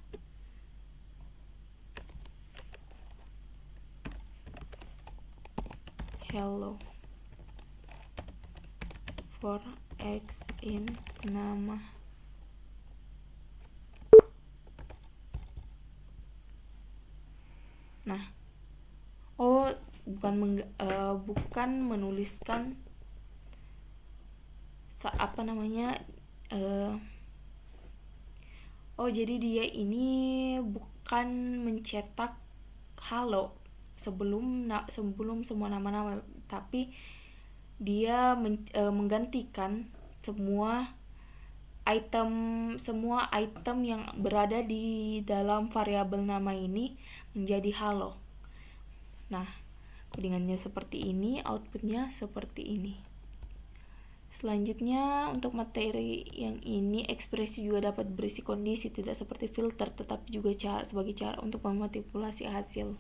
Speaker 1: Hello for X in nama. Nah, bukan menuliskan jadi dia ini bukan mencetak halo sebelum semua nama-nama, tapi dia menggantikan semua item yang berada di dalam variabel nama ini menjadi halo. Nah, codingannya seperti ini, outputnya seperti ini. Selanjutnya, untuk materi yang ini, ekspresi juga dapat berisi kondisi, tidak seperti filter, tetapi juga sebagai cara untuk memanipulasi hasil.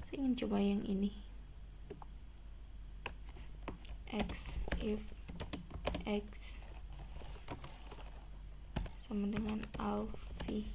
Speaker 1: Saya ingin coba yang ini. X if X sama dengan Alfi.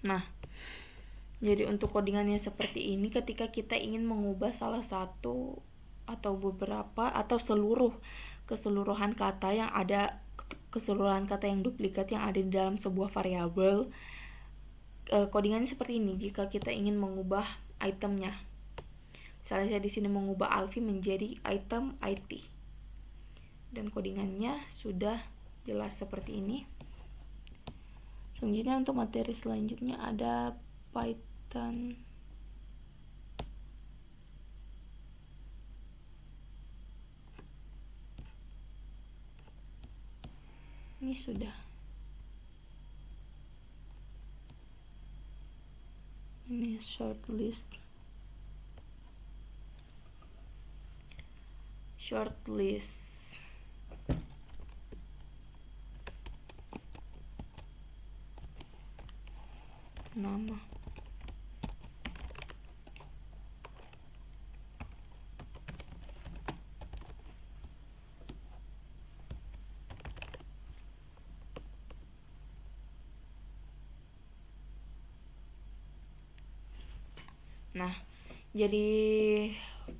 Speaker 1: Nah, jadi untuk codingannya seperti ini, ketika kita ingin mengubah salah satu atau beberapa atau keseluruhan kata yang duplikat yang ada di dalam sebuah variabel, codingannya seperti ini. Jika kita ingin mengubah itemnya, misalnya saya di sini mengubah Alfi menjadi item IT, dan codingannya sudah jelas seperti ini. Selanjutnya, untuk materi selanjutnya ada Python Ini sudah. Ini shortlist. Nama. Nah, jadi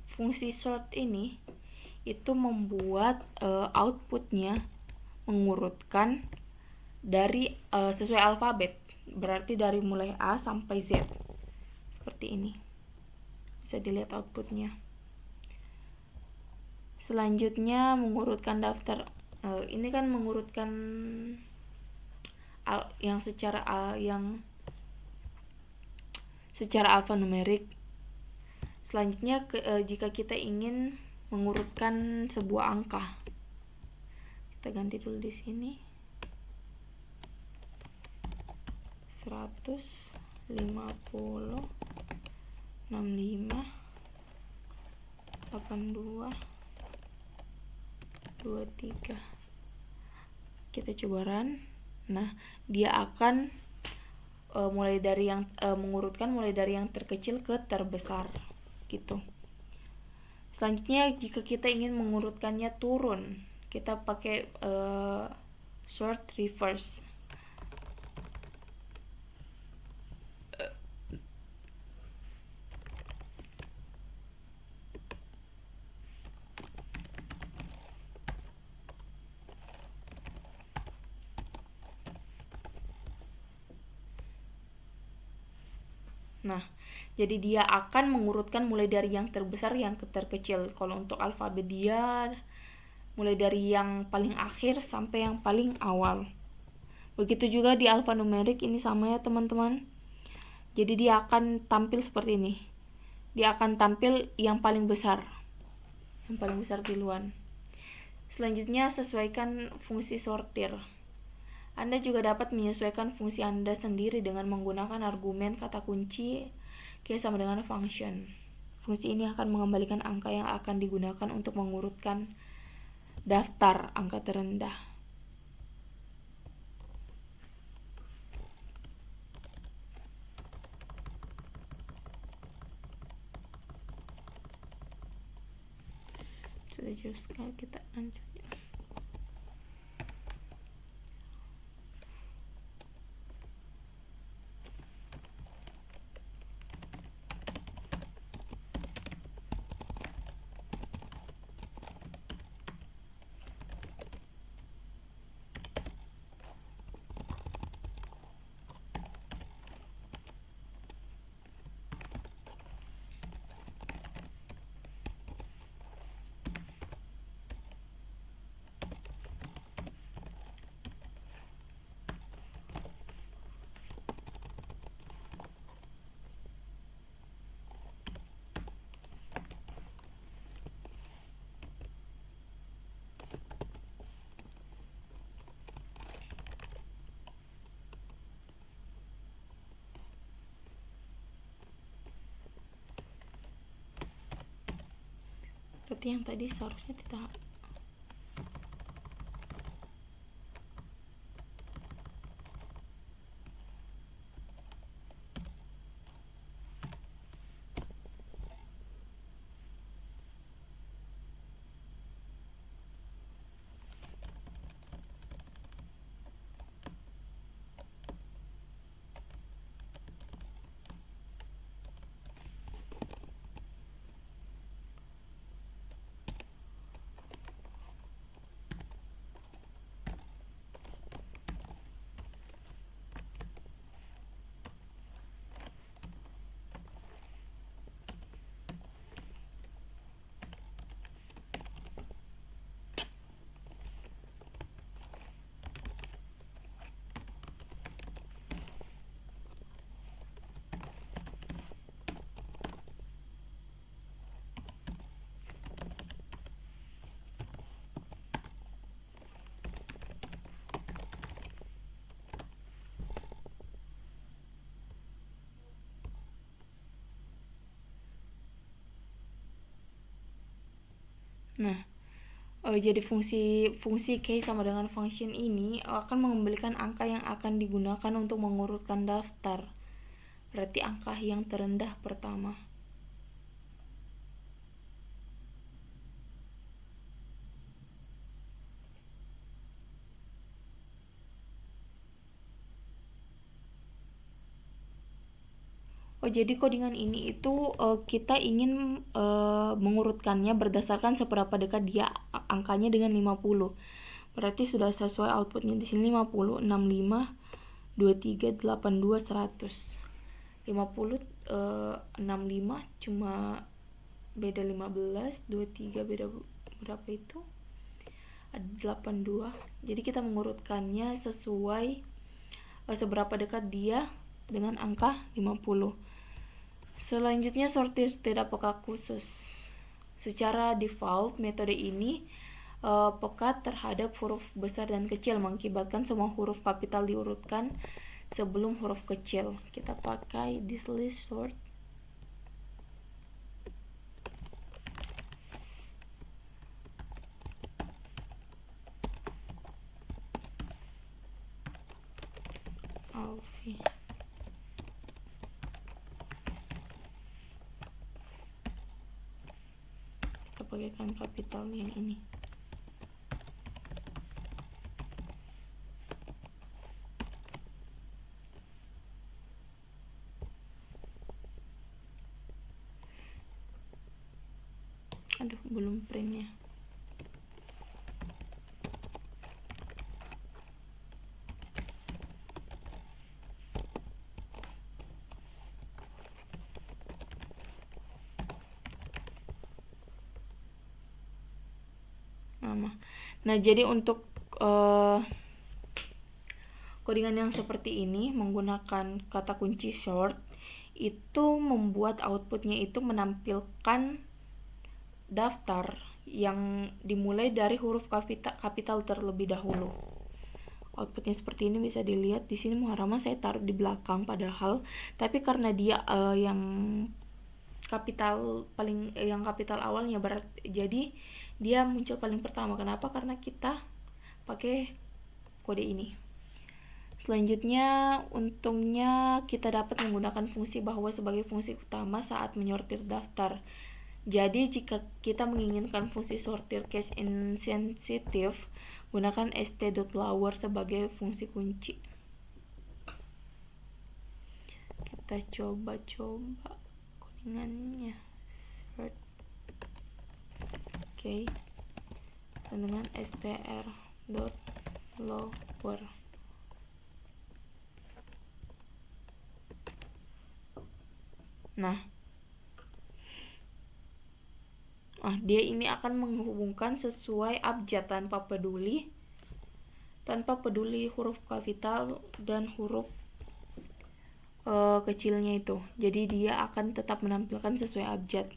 Speaker 1: fungsi sort ini itu membuat outputnya mengurutkan dari sesuai alfabet, berarti dari mulai A sampai Z seperti ini. Bisa dilihat outputnya. Selanjutnya mengurutkan daftar. Ini kan mengurutkan yang secara alfanumerik. Selanjutnya jika kita ingin mengurutkan sebuah angka, kita ganti dulu di sini. 150, 65, 82, 23. Kita coba run. Nah, dia akan mengurutkan mulai dari yang terkecil ke terbesar gitu. Selanjutnya jika kita ingin mengurutkannya turun, kita pakai sort reverse. Nah, jadi dia akan mengurutkan mulai dari yang terbesar yang ke terkecil. Kalau untuk alfabet dia mulai dari yang paling akhir sampai yang paling awal. Begitu juga di alfanumerik, ini sama ya teman-teman. Jadi dia akan tampil seperti ini. Dia akan tampil yang paling besar. Yang paling besar duluan. Selanjutnya sesuaikan fungsi sortir. Anda juga dapat menyesuaikan fungsi Anda sendiri dengan menggunakan argumen kata kunci sama dengan function. Fungsi ini akan mengembalikan angka yang akan digunakan untuk mengurutkan daftar angka terendah. Sudah sekali, kita lanjut. Berarti yang tadi seharusnya tidak. Nah, jadi fungsi key sama dengan function ini akan mengembalikan angka yang akan digunakan untuk mengurutkan daftar. Berarti angka yang terendah pertama. Jadi codingan ini itu kita ingin mengurutkannya berdasarkan seberapa dekat dia angkanya dengan 50. Berarti sudah sesuai outputnya di sini 50, 65, 23, 82, 100. 50 65 cuma beda 15, 23 beda berapa itu? Ada 82. Jadi kita mengurutkannya sesuai seberapa dekat dia dengan angka 50. Selanjutnya sortir tidak peka khusus. Secara default metode ini peka terhadap huruf besar dan kecil, mengakibatkan semua huruf kapital diurutkan sebelum huruf kecil. Kita pakai this list sort. Alfi. Kita pakaikan kapital yang ini. Aduh, belum printnya. Nah, jadi untuk codingan yang seperti ini menggunakan kata kunci short itu membuat outputnya itu menampilkan daftar yang dimulai dari huruf kapital terlebih dahulu. Outputnya seperti ini, bisa dilihat di sini muharramah saya taruh di belakang padahal, tapi karena dia yang kapital awalnya jadi dia muncul paling pertama. Kenapa? Karena kita pakai kode ini. Selanjutnya, untungnya kita dapat menggunakan fungsi bahwa sebagai fungsi utama saat menyortir daftar. Jadi jika kita menginginkan fungsi sortir case insensitive, gunakan st.lower sebagai fungsi kunci. Kita coba codingannya. Sort. Oke. Dengan str.lower. Nah, dia ini akan menghubungkan sesuai abjad tanpa peduli huruf kapital dan huruf kecilnya itu. Jadi dia akan tetap menampilkan sesuai abjad.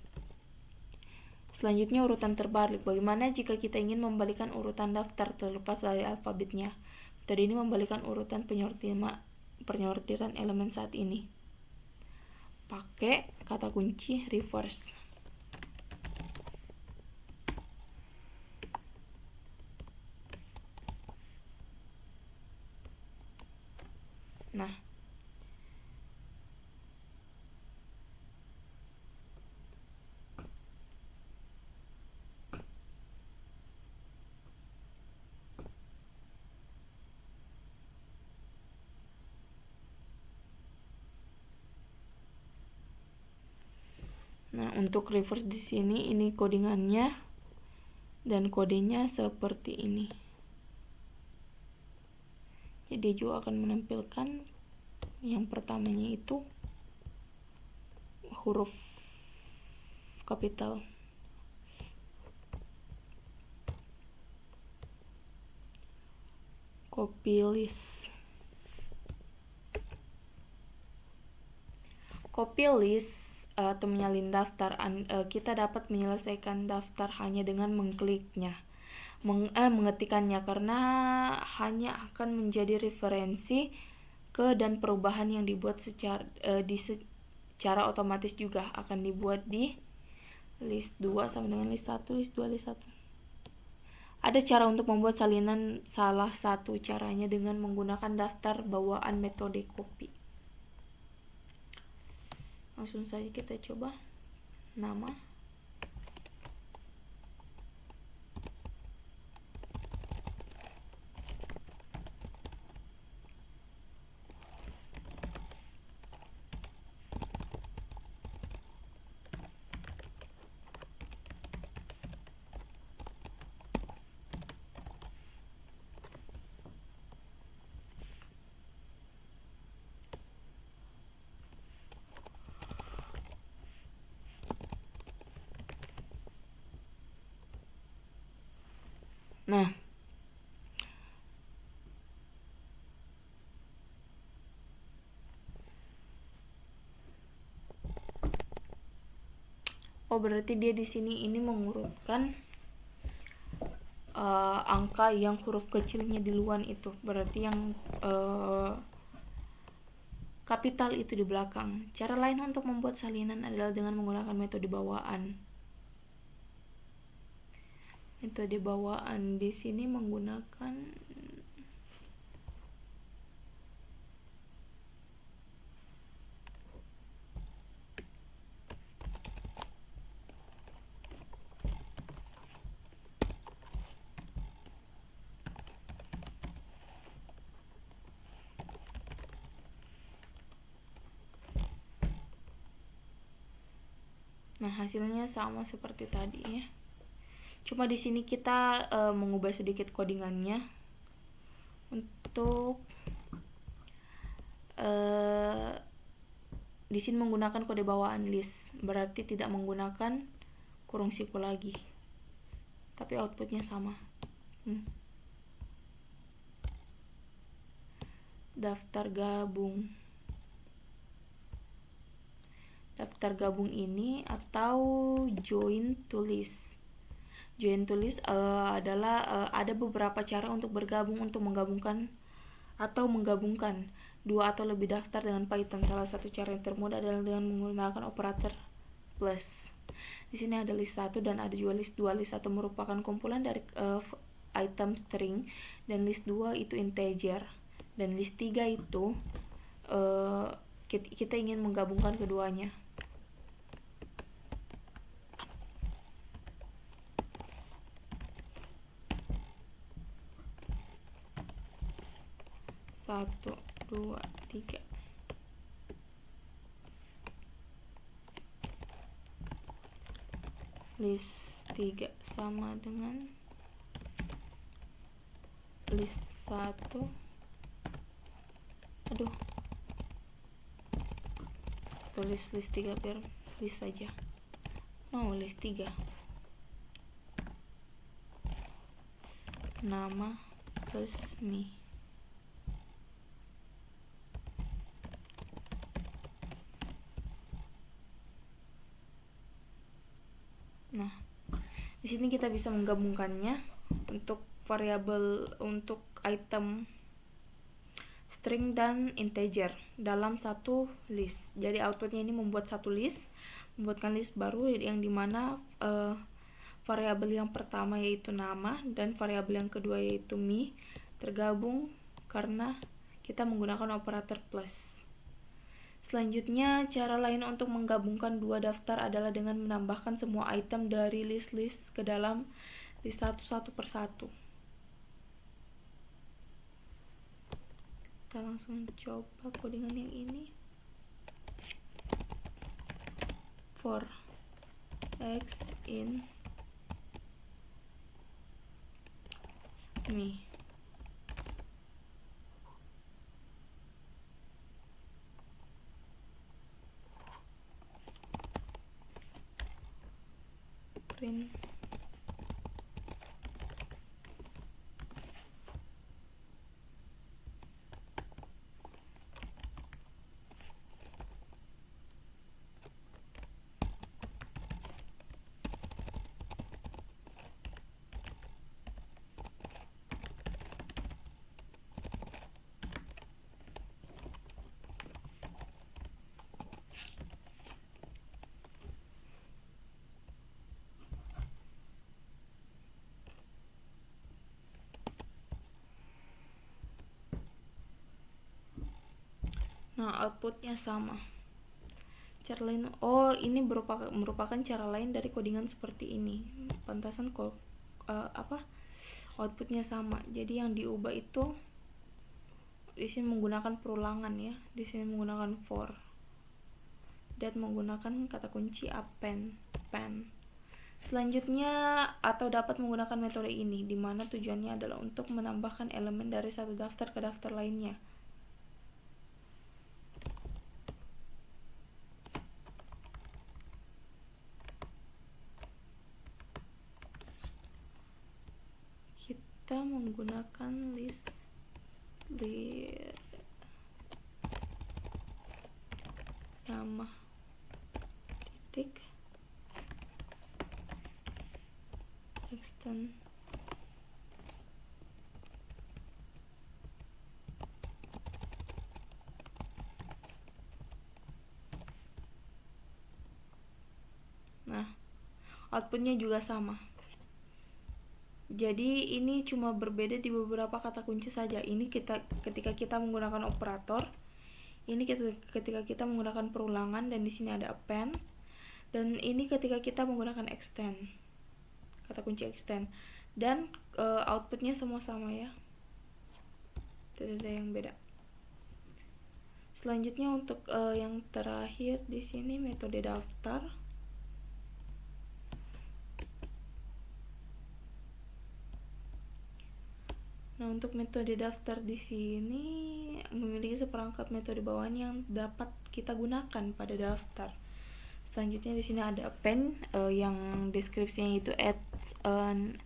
Speaker 1: Selanjutnya urutan terbalik. Bagaimana jika kita ingin membalikan urutan daftar terlepas dari alfabetnya? Metode ini membalikan urutan penyortiran elemen saat ini. Pakai kata kunci reverse. Nah, untuk reverse di sini ini codingannya dan kodenya seperti ini. Jadi juga akan menampilkan yang pertamanya itu huruf kapital. Copy list atau menyalin daftar. Kita dapat menyelesaikan daftar hanya dengan mengkliknya, mengetikannya, karena hanya akan menjadi referensi ke dan perubahan yang dibuat secara otomatis juga akan dibuat di list 2 sama dengan list 1, list 2, list 1. Ada cara untuk membuat salinan, salah satu caranya dengan menggunakan daftar bawaan metode copy. Langsung saja kita coba. Nama, nah berarti dia di sini ini mengurutkan angka yang huruf kecilnya di luar itu, berarti yang kapital itu di belakang. Cara lain untuk membuat salinan adalah dengan menggunakan metode bawaan. Metode bawaan di sini menggunakan hasilnya sama seperti tadi ya. Cuma di sini kita mengubah sedikit codingannya untuk di sini menggunakan kode bawaan list, berarti tidak menggunakan kurung siku lagi, tapi outputnya sama. Daftar gabung ini atau join to list. Join to list adalah ada beberapa cara untuk bergabung, untuk menggabungkan dua atau lebih daftar dengan Python. Salah satu cara yang termudah adalah dengan menggunakan operator plus. Di sini ada list 1 dan ada juga list 2. List 1 merupakan kumpulan dari item string dan list 2 itu integer. Dan list 3 itu kita ingin menggabungkan keduanya. Satu, dua, tiga. List 3 sama dengan list 1. Tulis list 3 biar list saja. List 3. Nama plus me. Di sini kita bisa menggabungkannya untuk variabel, untuk item string dan integer dalam satu list. Jadi outputnya ini membuatkan list baru yang dimana variabel yang pertama yaitu nama dan variabel yang kedua yaitu me tergabung karena kita menggunakan operator plus. Selanjutnya, cara lain untuk menggabungkan dua daftar adalah dengan menambahkan semua item dari list-list ke dalam list satu persatu. Kita langsung coba codingan yang ini. For x in me. Print Nah, outputnya sama. Cara lain, ini merupakan cara lain dari codingan seperti ini. Pantasan outputnya sama. Jadi yang diubah itu di sini menggunakan perulangan ya. Di sini menggunakan for dan menggunakan kata kunci append. Selanjutnya, atau dapat menggunakan metode ini, di mana tujuannya adalah untuk menambahkan elemen dari satu daftar ke daftar lainnya. Kita menggunakan list nama titik extend outputnya juga sama. Jadi ini cuma berbeda di beberapa kata kunci saja. Ini ketika kita menggunakan operator, ini ketika kita menggunakan perulangan dan di sini ada append, dan ini ketika kita menggunakan extend, kata kunci extend, dan outputnya semua sama ya, tidak ada yang beda. Selanjutnya untuk yang terakhir di sini metode daftar. Nah, untuk metode daftar di sini memiliki seperangkat metode bawahan yang dapat kita gunakan pada daftar. Selanjutnya di sini ada append yang deskripsinya itu adds an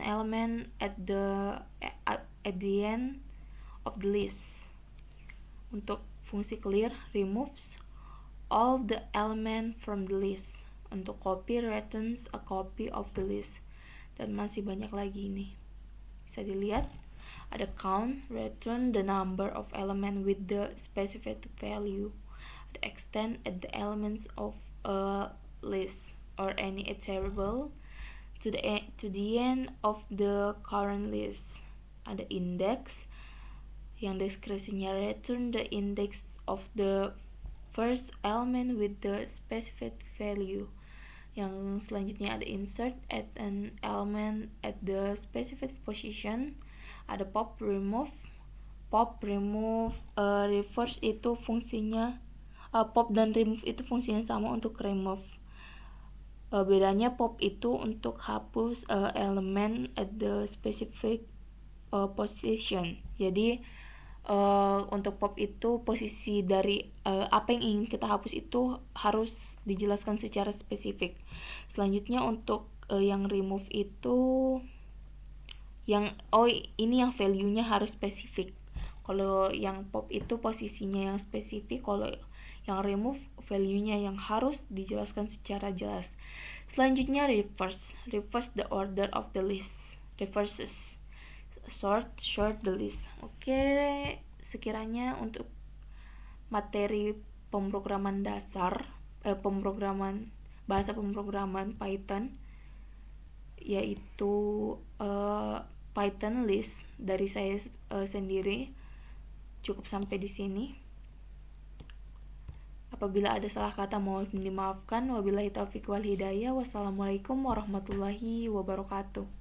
Speaker 1: element at the end of the list. Untuk fungsi clear, removes all the element from the list. Untuk copy, returns a copy of the list. Dan masih banyak lagi ini. Bisa dilihat ada count, return the number of element with the specified value, ada extend at the elements of a list or any iterable to the end of the current list, ada index yang deskripsinya return the index of the first element with the specified value. Yang selanjutnya ada insert at an element at the specific position, ada pop, remove. Reverse itu fungsinya pop dan remove itu fungsinya sama untuk remove. Bedanya pop itu untuk hapus elemen at the specific position. Jadi untuk pop itu posisi dari apa yang ingin kita hapus itu harus dijelaskan secara spesifik. Selanjutnya untuk yang remove itu ini yang value-nya harus spesifik. Kalau yang pop itu posisinya yang spesifik, kalau yang remove value-nya yang harus dijelaskan secara jelas. Selanjutnya reverse the order of the list. Reverses short the list. Oke, sekiranya untuk materi pemrograman dasar bahasa pemrograman Python, yaitu Python list dari saya sendiri, cukup sampai di sini. Apabila ada salah kata mohon dimaafkan. Wabillahi taufiq wal hidayah. Wassalamualaikum warahmatullahi wabarakatuh.